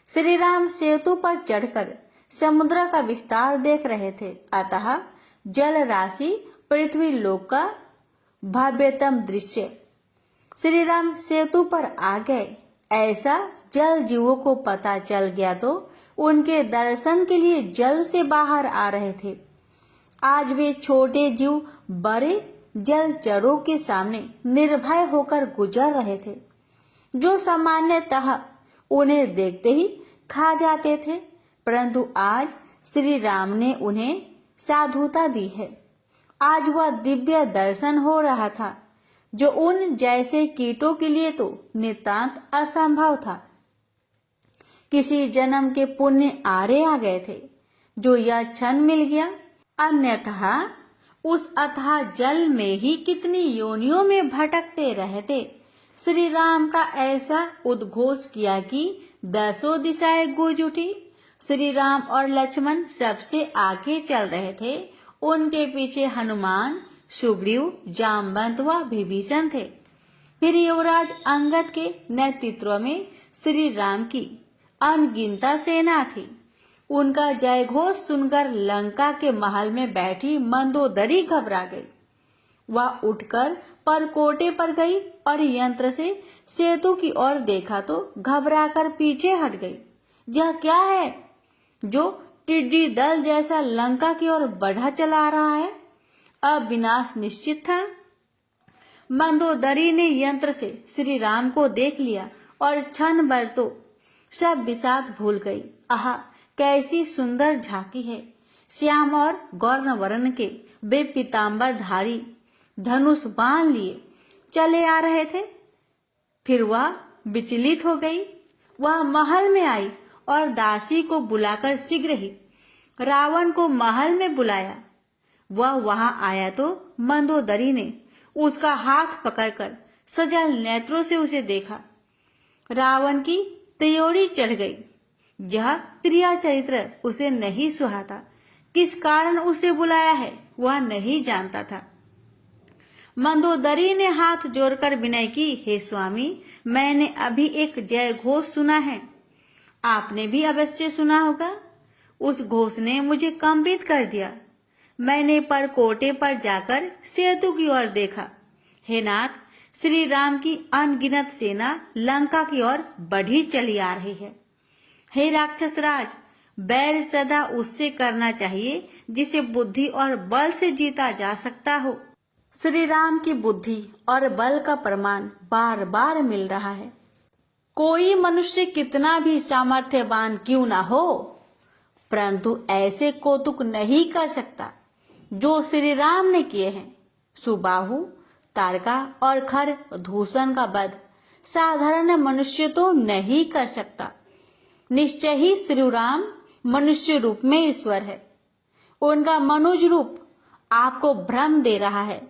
श्री राम सेतु पर चढ़कर समुद्र का विस्तार देख रहे थे, अतः जल राशि पृथ्वी लोक का भव्यतम दृश्य। श्री राम सेतु पर आ गए। ऐसा जल जीवों को पता चल गया तो उनके दर्शन के लिए जल से बाहर आ रहे थे। आज वे छोटे जीव बड़े जलचरों के सामने निर्भय होकर गुजर रहे थे, जो सामान्यतः उन्हें देखते ही खा जाते थे, परंतु आज श्री राम ने उन्हें साधुता दी है। आज वह दिव्य दर्शन हो रहा था जो उन जैसे कीटों के लिए तो नितांत असंभव था। किसी जन्म के पुण्य आरे आ गए थे जो यह क्षण मिल गया, अन्यथा उस अथाह जल में ही कितनी योनियों में भटकते रहते। श्री राम का ऐसा उद्घोष किया कि 10 दिशाएं गूंज उठी। श्री राम और लक्ष्मण सबसे आगे चल रहे थे। उनके पीछे हनुमान, सुग्रीव, जामवंत व विभीषण थे। फिर युवराज अंगद के नेतृत्व में श्री राम की अनगिनता सेना थी। उनका जय घोष सुनकर लंका के महल में बैठी मंदोदरी घबरा गई। वह उठकर परकोटे पर गई और यंत्र से सेतु की ओर देखा तो घबराकर पीछे हट गई। यह क्या है जो टिड्डी दल जैसा लंका की ओर बढ़ा चला रहा है? अब विनाश निश्चित था। मंदोदरी ने यंत्र से श्री राम को देख लिया और क्षण भर तो सब विषाद भूल गई। आहा, कैसी सुंदर झांकी है। श्याम और गौर्ण वर्ण के वे पीताम्बरधारी धनुष बाण लिए चले आ रहे थे। फिर वह विचलित हो गई। वह महल में आई और दासी को बुलाकर शीघ्र ही रावण को महल में बुलाया। वह वहां आया तो मंदोदरी ने उसका हाथ पकड़कर सजल नेत्रों से उसे देखा। रावण की त्योरी चढ़ गई। यह क्रिया चरित्र उसे नहीं सुहाता। किस कारण उसे बुलाया है वह नहीं जानता था। मंदोदरी ने हाथ जोड़कर विनय की, हे स्वामी, मैंने अभी एक जय घोष सुना है। आपने भी अवश्य सुना होगा। उस घोष ने मुझे कंपित कर दिया। मैंने परकोटे पर जाकर सेतु की ओर देखा। हे नाथ, श्री राम की अनगिनत सेना लंका की ओर बढ़ी चली आ रही है। हे राक्षस राज, बैर सदा उससे करना चाहिए जिसे बुद्धि और बल से जीता जा सकता हो। श्री राम की बुद्धि और बल का प्रमाण बार बार मिल रहा है। कोई मनुष्य कितना भी सामर्थ्यवान क्यों ना हो, परंतु ऐसे कौतुक नहीं कर सकता जो श्री राम ने किए हैं। सुबाहु, तारका और खर दूषण का वध साधारण मनुष्य तो नहीं कर सकता। निश्चय ही श्री राम मनुष्य रूप में ईश्वर है। उनका मनुज रूप आपको भ्रम दे रहा है,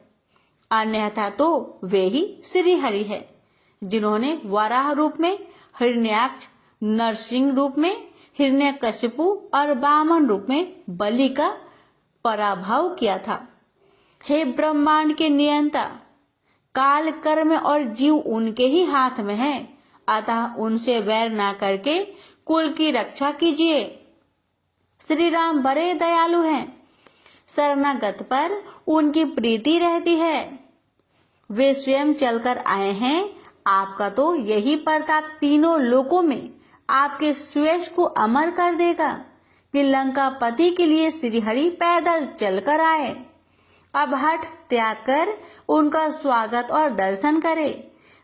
अन्यथा तो वे ही श्री हरि है, जिन्होंने वराह रूप में हिरण्याक्ष, नरसिंह रूप में हिरण्यकशिपु और वामन रूप में बलि का पराभव किया था। हे ब्रह्मांड के नियंता, काल, कर्म और जीव उनके ही हाथ में है, अतः उनसे वैर ना करके कुल की रक्षा कीजिए। श्री राम बड़े दयालु हैं, शरणागत पर उनकी प्रीति रहती है। वे स्वयं चलकर आए हैं। आपका तो यही प्रताप तीनों लोकों में आपके सुयश को अमर कर देगा कि लंकापति के लिए श्रीहरि पैदल चलकर आए। अब हठ त्याग कर उनका स्वागत और दर्शन करे।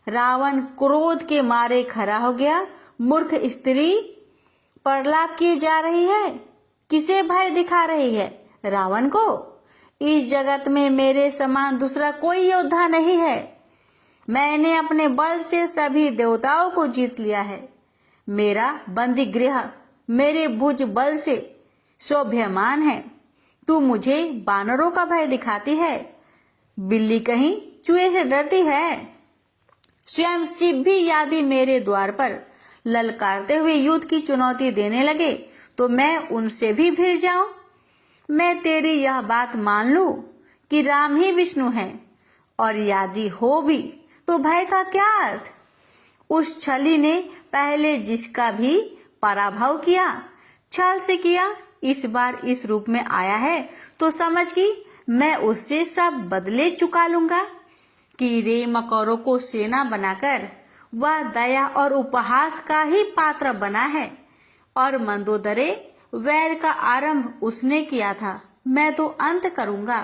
रावण क्रोध के मारे खड़ा हो गया। मूर्ख स्त्री प्रलाप किए जा रही है। किसे भय दिखा रही है? रावण को। इस जगत में मेरे समान दूसरा कोई योद्धा नहीं है। मैंने अपने बल से सभी देवताओं को जीत लिया है। मेरा बंदी गृह मेरे भुज बल से शोभ्यमान है। तू मुझे बानरों का भय दिखाती है। बिल्ली कहीं चूहे से डरती है। स्वयं शिव भी यदि मेरे द्वार पर ललकारते हुए युद्ध की चुनौती देने लगे तो मैं उनसे भी भिड़ जाऊं। मैं तेरी यह बात मान लूं कि राम ही विष्णु है, और यदि हो भी तो भय का क्या अर्थ? उस छली ने पहले जिसका भी पराभव किया, छल से किया, इस बार इस रूप में आया है तो समझ कि मैं उससे सब बदले चुका लूंगा। कीड़े मकोड़ों को सेना बनाकर वह दया और उपहास का ही पात्र बना है, और मंदोदरे वैर का आरंभ उसने किया था, मैं तो अंत करूंगा।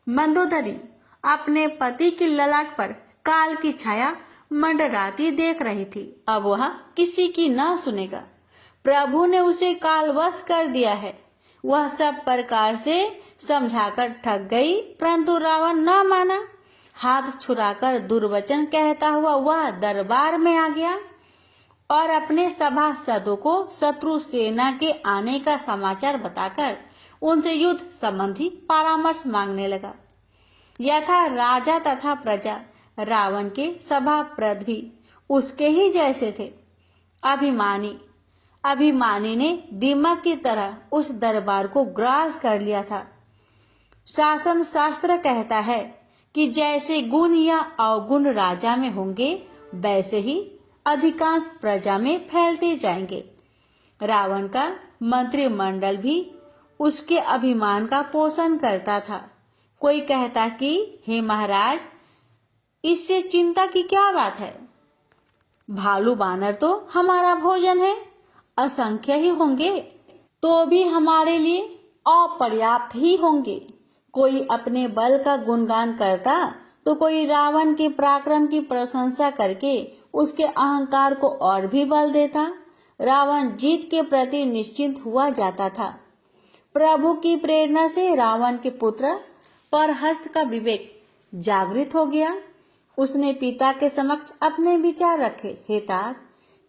मंदोदरी अपने पति की ललाट पर काल की छाया मंडराती देख रही थी। अब वह किसी की ना सुनेगा। प्रभु ने उसे कालवश कर दिया है। वह सब प्रकार से समझाकर ठग गई, परंतु रावण न माना। हाथ छुड़ाकर दुर्वचन कहता हुआ वह दरबार में आ गया और अपने सभासदों को शत्रु सेना के आने का समाचार बताकर उनसे युद्ध संबंधी परामर्श मांगने लगा। यथा राजा तथा प्रजा रावण के सभाप्रद भी उसके ही जैसे थे। अभिमानी ने दीमक की तरह उस दरबार को ग्रास कर लिया था। शासन शास्त्र कहता है कि जैसे गुण या अवगुण राजा में होंगे, वैसे ही अधिकांश प्रजा में फैलते जाएंगे। रावण का मंत्रिमंडल भी उसके अभिमान का पोषण करता था। कोई कहता कि हे महाराज, इससे चिंता की क्या बात है? भालू बानर तो हमारा भोजन है, असंख्य ही होंगे तो भी हमारे लिए अपर्याप्त ही होंगे। कोई अपने बल का गुणगान करता तो कोई रावण के पराक्रम की प्रशंसा करके उसके अहंकार को और भी बल देता। रावण जीत के प्रति निश्चिंत हुआ जाता था। प्रभु की प्रेरणा से रावण के पुत्र परहस्त का विवेक जागृत हो गया। उसने पिता के समक्ष अपने विचार रखे। हे तात,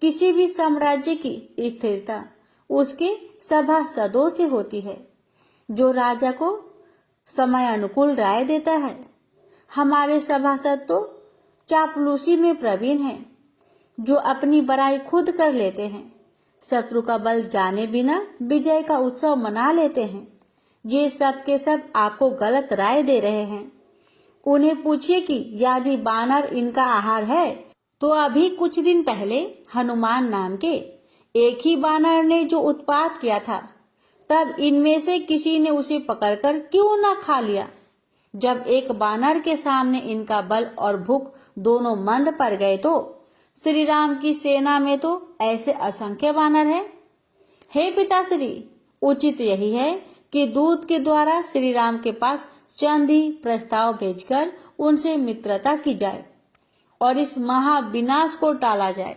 किसी भी साम्राज्य की स्थिरता उसके सभासदों से होती है, जो राजा को समय अनुकूल राय देता है। हमारे सभासद तो चापलूसी में प्रवीण हैं, जो अपनी बड़ाई खुद कर लेते हैं। शत्रु का बल जाने बिना विजय का उत्सव मना लेते हैं। ये सब के सब आपको गलत राय दे रहे हैं। उन्हें पूछिए कि यदि बानर इनका आहार है तो अभी कुछ दिन पहले हनुमान नाम के एक ही बानर ने जो उत्पात किया था, तब इनमें से किसी ने उसे पकड़कर क्यों न खा लिया। जब एक बानर के सामने इनका बल और भूख दोनों मंद पड़ गए तो श्री राम की सेना में तो ऐसे असंख्य बानर हैं। हे पिताश्री, उचित यही है कि दूत के द्वारा श्री राम के पास चंद ही प्रस्ताव भेजकर उनसे मित्रता की जाए और इस महाविनाश को टाला जाए।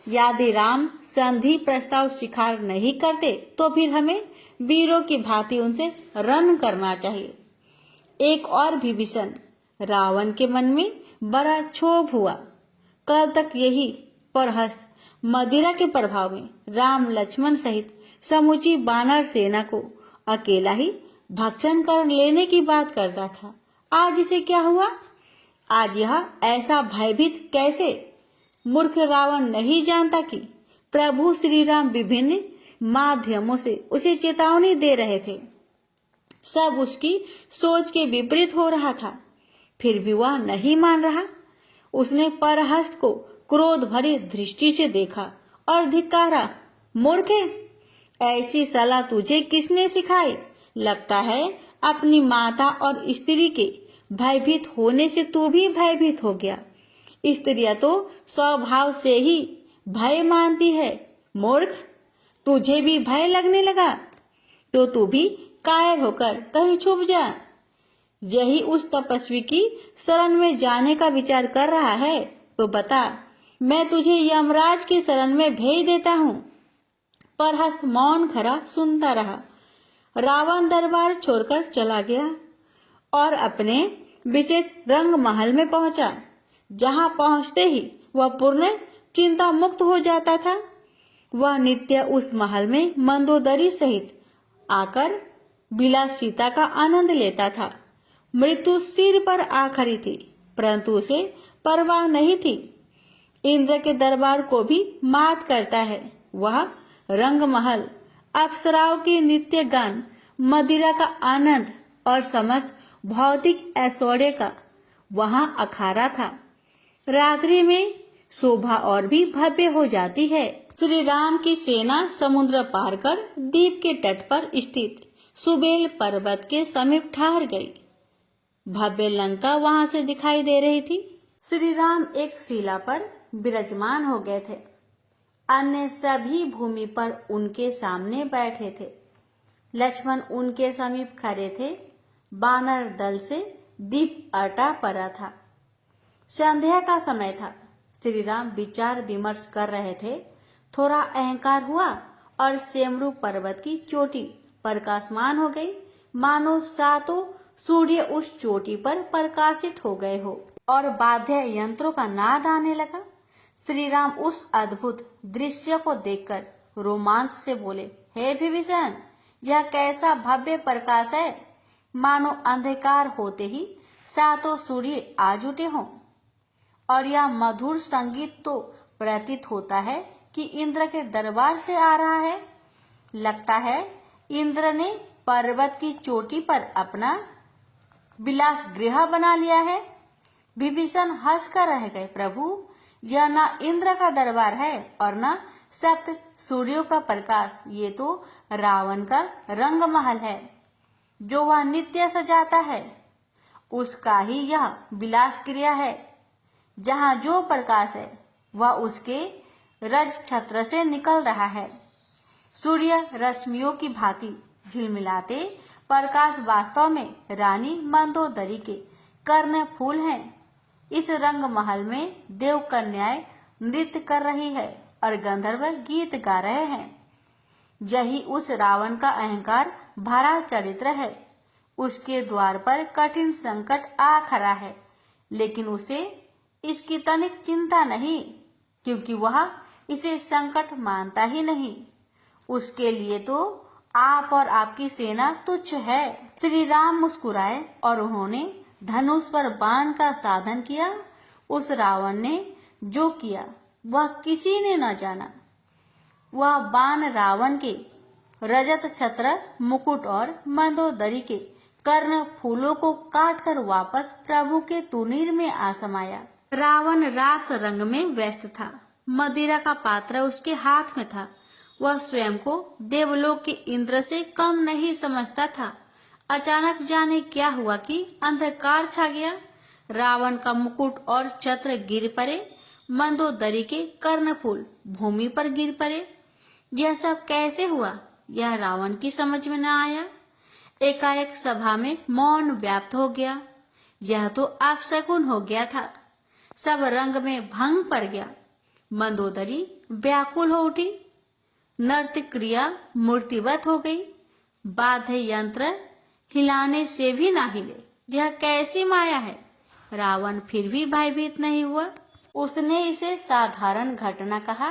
यदि राम संधि प्रस्ताव स्वीकार नहीं करते तो फिर हमें वीरों की भांति उनसे रण करना चाहिए। एक और विभीषण, रावण के मन में बड़ा क्षोभ हुआ। कल तक यही परहस्त मदिरा के प्रभाव में राम लक्ष्मण सहित समूची बानर सेना को अकेला ही भक्षण कर लेने की बात करता था। आज इसे क्या हुआ? आज यह ऐसा भयभीत कैसे? मूर्ख रावण नहीं जानता कि प्रभु श्री राम विभिन्न माध्यमों से उसे चेतावनी दे रहे थे। सब उसकी सोच के विपरीत हो रहा था, फिर भी वह नहीं मान रहा। उसने परहस्त को क्रोध भरी दृष्टि से देखा और धिक्कारा। मूर्खे, ऐसी सलाह तुझे किसने सिखाई? लगता है अपनी माता और स्त्री के भयभीत होने से तू भी भयभीत हो गया। स्त्रियां तो स्वभाव से ही भय मानती है। मूर्ख, तुझे भी भय लगने लगा तो तू भी कायर होकर कहीं छुप जा। यही उस तपस्वी की शरण में जाने का विचार कर रहा है तो बता, मैं तुझे यमराज की शरण में भेज देता हूँ। परहस्त मौन खड़ा सुनता रहा। रावण दरबार छोड़कर चला गया और अपने विशेष रंग महल में पहुंचा, जहां पहुंचते ही वह पूर्ण चिंता मुक्त हो जाता था। वह नित्य उस महल में मंदोदरी सहित आकर विलासिता का आनंद लेता था। मृत्यु सिर पर आ खड़ी थी, परंतु उसे परवाह नहीं थी। इंद्र के दरबार को भी मात करता है वह रंग महल। अप्सराओं के नित्य गान, मदिरा का आनंद और समस्त भौतिक ऐश्वर्य का वहां अखाड़ा था। रात्रि में शोभा और भी भव्य हो जाती है। श्री राम की सेना समुद्र पार कर द्वीप के तट पर स्थित सुबेल पर्वत के समीप ठहर गई। भव्य लंका वहां से दिखाई दे रही थी। श्री राम एक शिला पर विराजमान हो गए थे। अन्य सभी भूमि पर उनके सामने बैठे थे। लक्ष्मण उनके समीप खड़े थे। बानर दल से दीप अटा पड़ा था। संध्या का समय था। श्री राम विचार विमर्श कर रहे थे। थोड़ा अहंकार हुआ और सेमरू पर्वत की चोटी प्रकाशमान हो गई, मानो सातों सूर्य उस चोटी पर प्रकाशित हो गए हो और वाद्य यंत्रों का नाद आने लगा। श्री राम उस अद्भुत दृश्य को देखकर रोमांच से बोले, हे विभीषण, यह कैसा भव्य प्रकाश है, मानो अंधकार होते ही सातों सूर्य आ जुटे हों। और यह मधुर संगीत तो प्रतीत होता है कि इंद्र के दरबार से आ रहा है। लगता है इंद्र ने पर्वत की चोटी पर अपना विलास गृह बना लिया है। विभीषण हंसकर रह गए, प्रभु, यह न इंद्र का दरबार है और न सप्त सूर्यों का प्रकाश, ये तो रावण का रंग महल है जो वह नित्य सजाता है। उसका ही यह विलास क्रिया है। जहाँ जो प्रकाश है वह उसके रज छत्र से निकल रहा है। सूर्य रश्मियों की भांति झिलमिलाते प्रकाश वास्तव में रानी मंदोदरी के कर्ण फूल हैं। इस रंग महल में देव कन्याएं नृत्य कर रही है और गंधर्व गीत गा रहे हैं। यही उस रावण का अहंकार भरा चरित्र है। उसके द्वार पर कठिन संकट आ खड़ा है, लेकिन उसे इसकी तनिक चिंता नहीं, क्योंकि वह इसे संकट मानता ही नहीं। उसके लिए तो आप और आपकी सेना तुच्छ है। श्री राम मुस्कुराए और उन्होंने धनुष पर बाण का साधन किया। उस रावण ने जो किया वह किसी ने न जाना। वह बाण रावण के रजत छत्र मुकुट और मंदोदरी के कर्ण फूलों को काटकर वापस प्रभु के तुनीर में आ समाया। रावण रास रंग में व्यस्त था। मदिरा का पात्र उसके हाथ में था। वह स्वयं को देवलोक के इंद्र से कम नहीं समझता था। अचानक जाने क्या हुआ कि अंधकार छा गया। रावण का मुकुट और छत्र गिर पड़े। मंदोदरी के कर्णफूल भूमि पर गिर पड़े। यह सब कैसे हुआ, यह रावण की समझ में न आया। एकाएक सभा में मौन व्याप्त हो गया। यह तो अपशकुन हो गया था। सब रंग में भंग पड़ गया। मंदोदरी व्याकुल हो उठी। नृत्य क्रिया मूर्तिवत हो गई। वाद्य यंत्र हिलाने से भी ना हिले। यह कैसी माया है। रावण फिर भी भयभीत नहीं हुआ। उसने इसे साधारण घटना कहा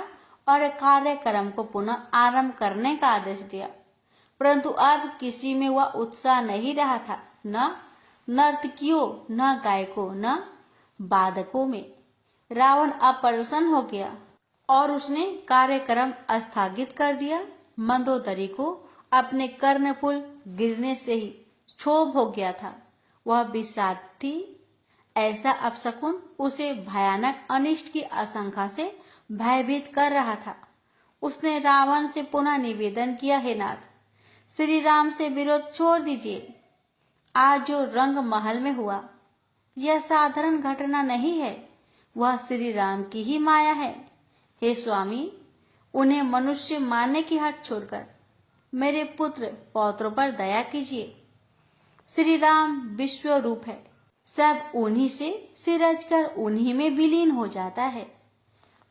और कार्यक्रम को पुनः आरंभ करने का आदेश दिया। परंतु अब किसी में वह उत्साह नहीं रहा था, न नर्तकियों, न गायकों, न वादकों में। रावण अप्रसन्न हो गया और उसने कार्यक्रम स्थगित कर दिया। मंदोदरी को अपने कर्णफूल गिरने से ही क्षोभ हो गया था। वह विषाद थी। ऐसा अपशकुन उसे भयानक अनिष्ट की आशंका से भयभीत कर रहा था। उसने रावण से पुनः निवेदन किया, हे नाथ, श्री राम से विरोध छोड़ दीजिए। आज जो रंग महल में हुआ, यह साधारण घटना नहीं है, वह श्री राम की ही माया है। हे स्वामी, उन्हें मनुष्य मारने की हट छोड़कर मेरे पुत्र पौत्रों पर दया कीजिए। श्री राम विश्व रूप है। सब उन्हीं से सिरज कर उन्हीं में विलीन हो जाता है।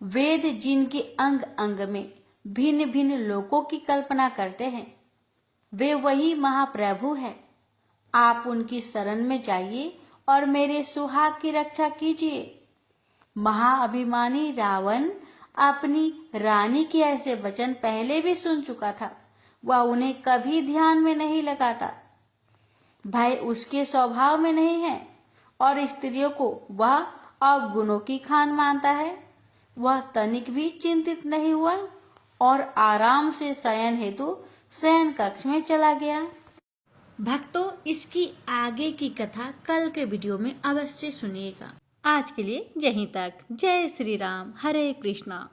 वेद जिनके अंग अंग में भिन्न भिन्न लोकों की कल्पना करते हैं, वे वही महाप्रभु है। आप उनकी शरण में जाइए और मेरे सुहाग की रक्षा कीजिए। महाअभिमानी रावण अपनी रानी के ऐसे वचन पहले भी सुन चुका था। वह उन्हें कभी ध्यान में नहीं लगाता। भय उसके स्वभाव में नहीं है और स्त्रियों को वह अवगुणों की खान मानता है। वह तनिक भी चिंतित नहीं हुआ और आराम से शयन हेतु शयन कक्ष में चला गया। भक्तों, इसकी आगे की कथा कल के वीडियो में अवश्य सुनिएगा। आज के लिए यहीं तक। जय श्री राम। हरे कृष्णा।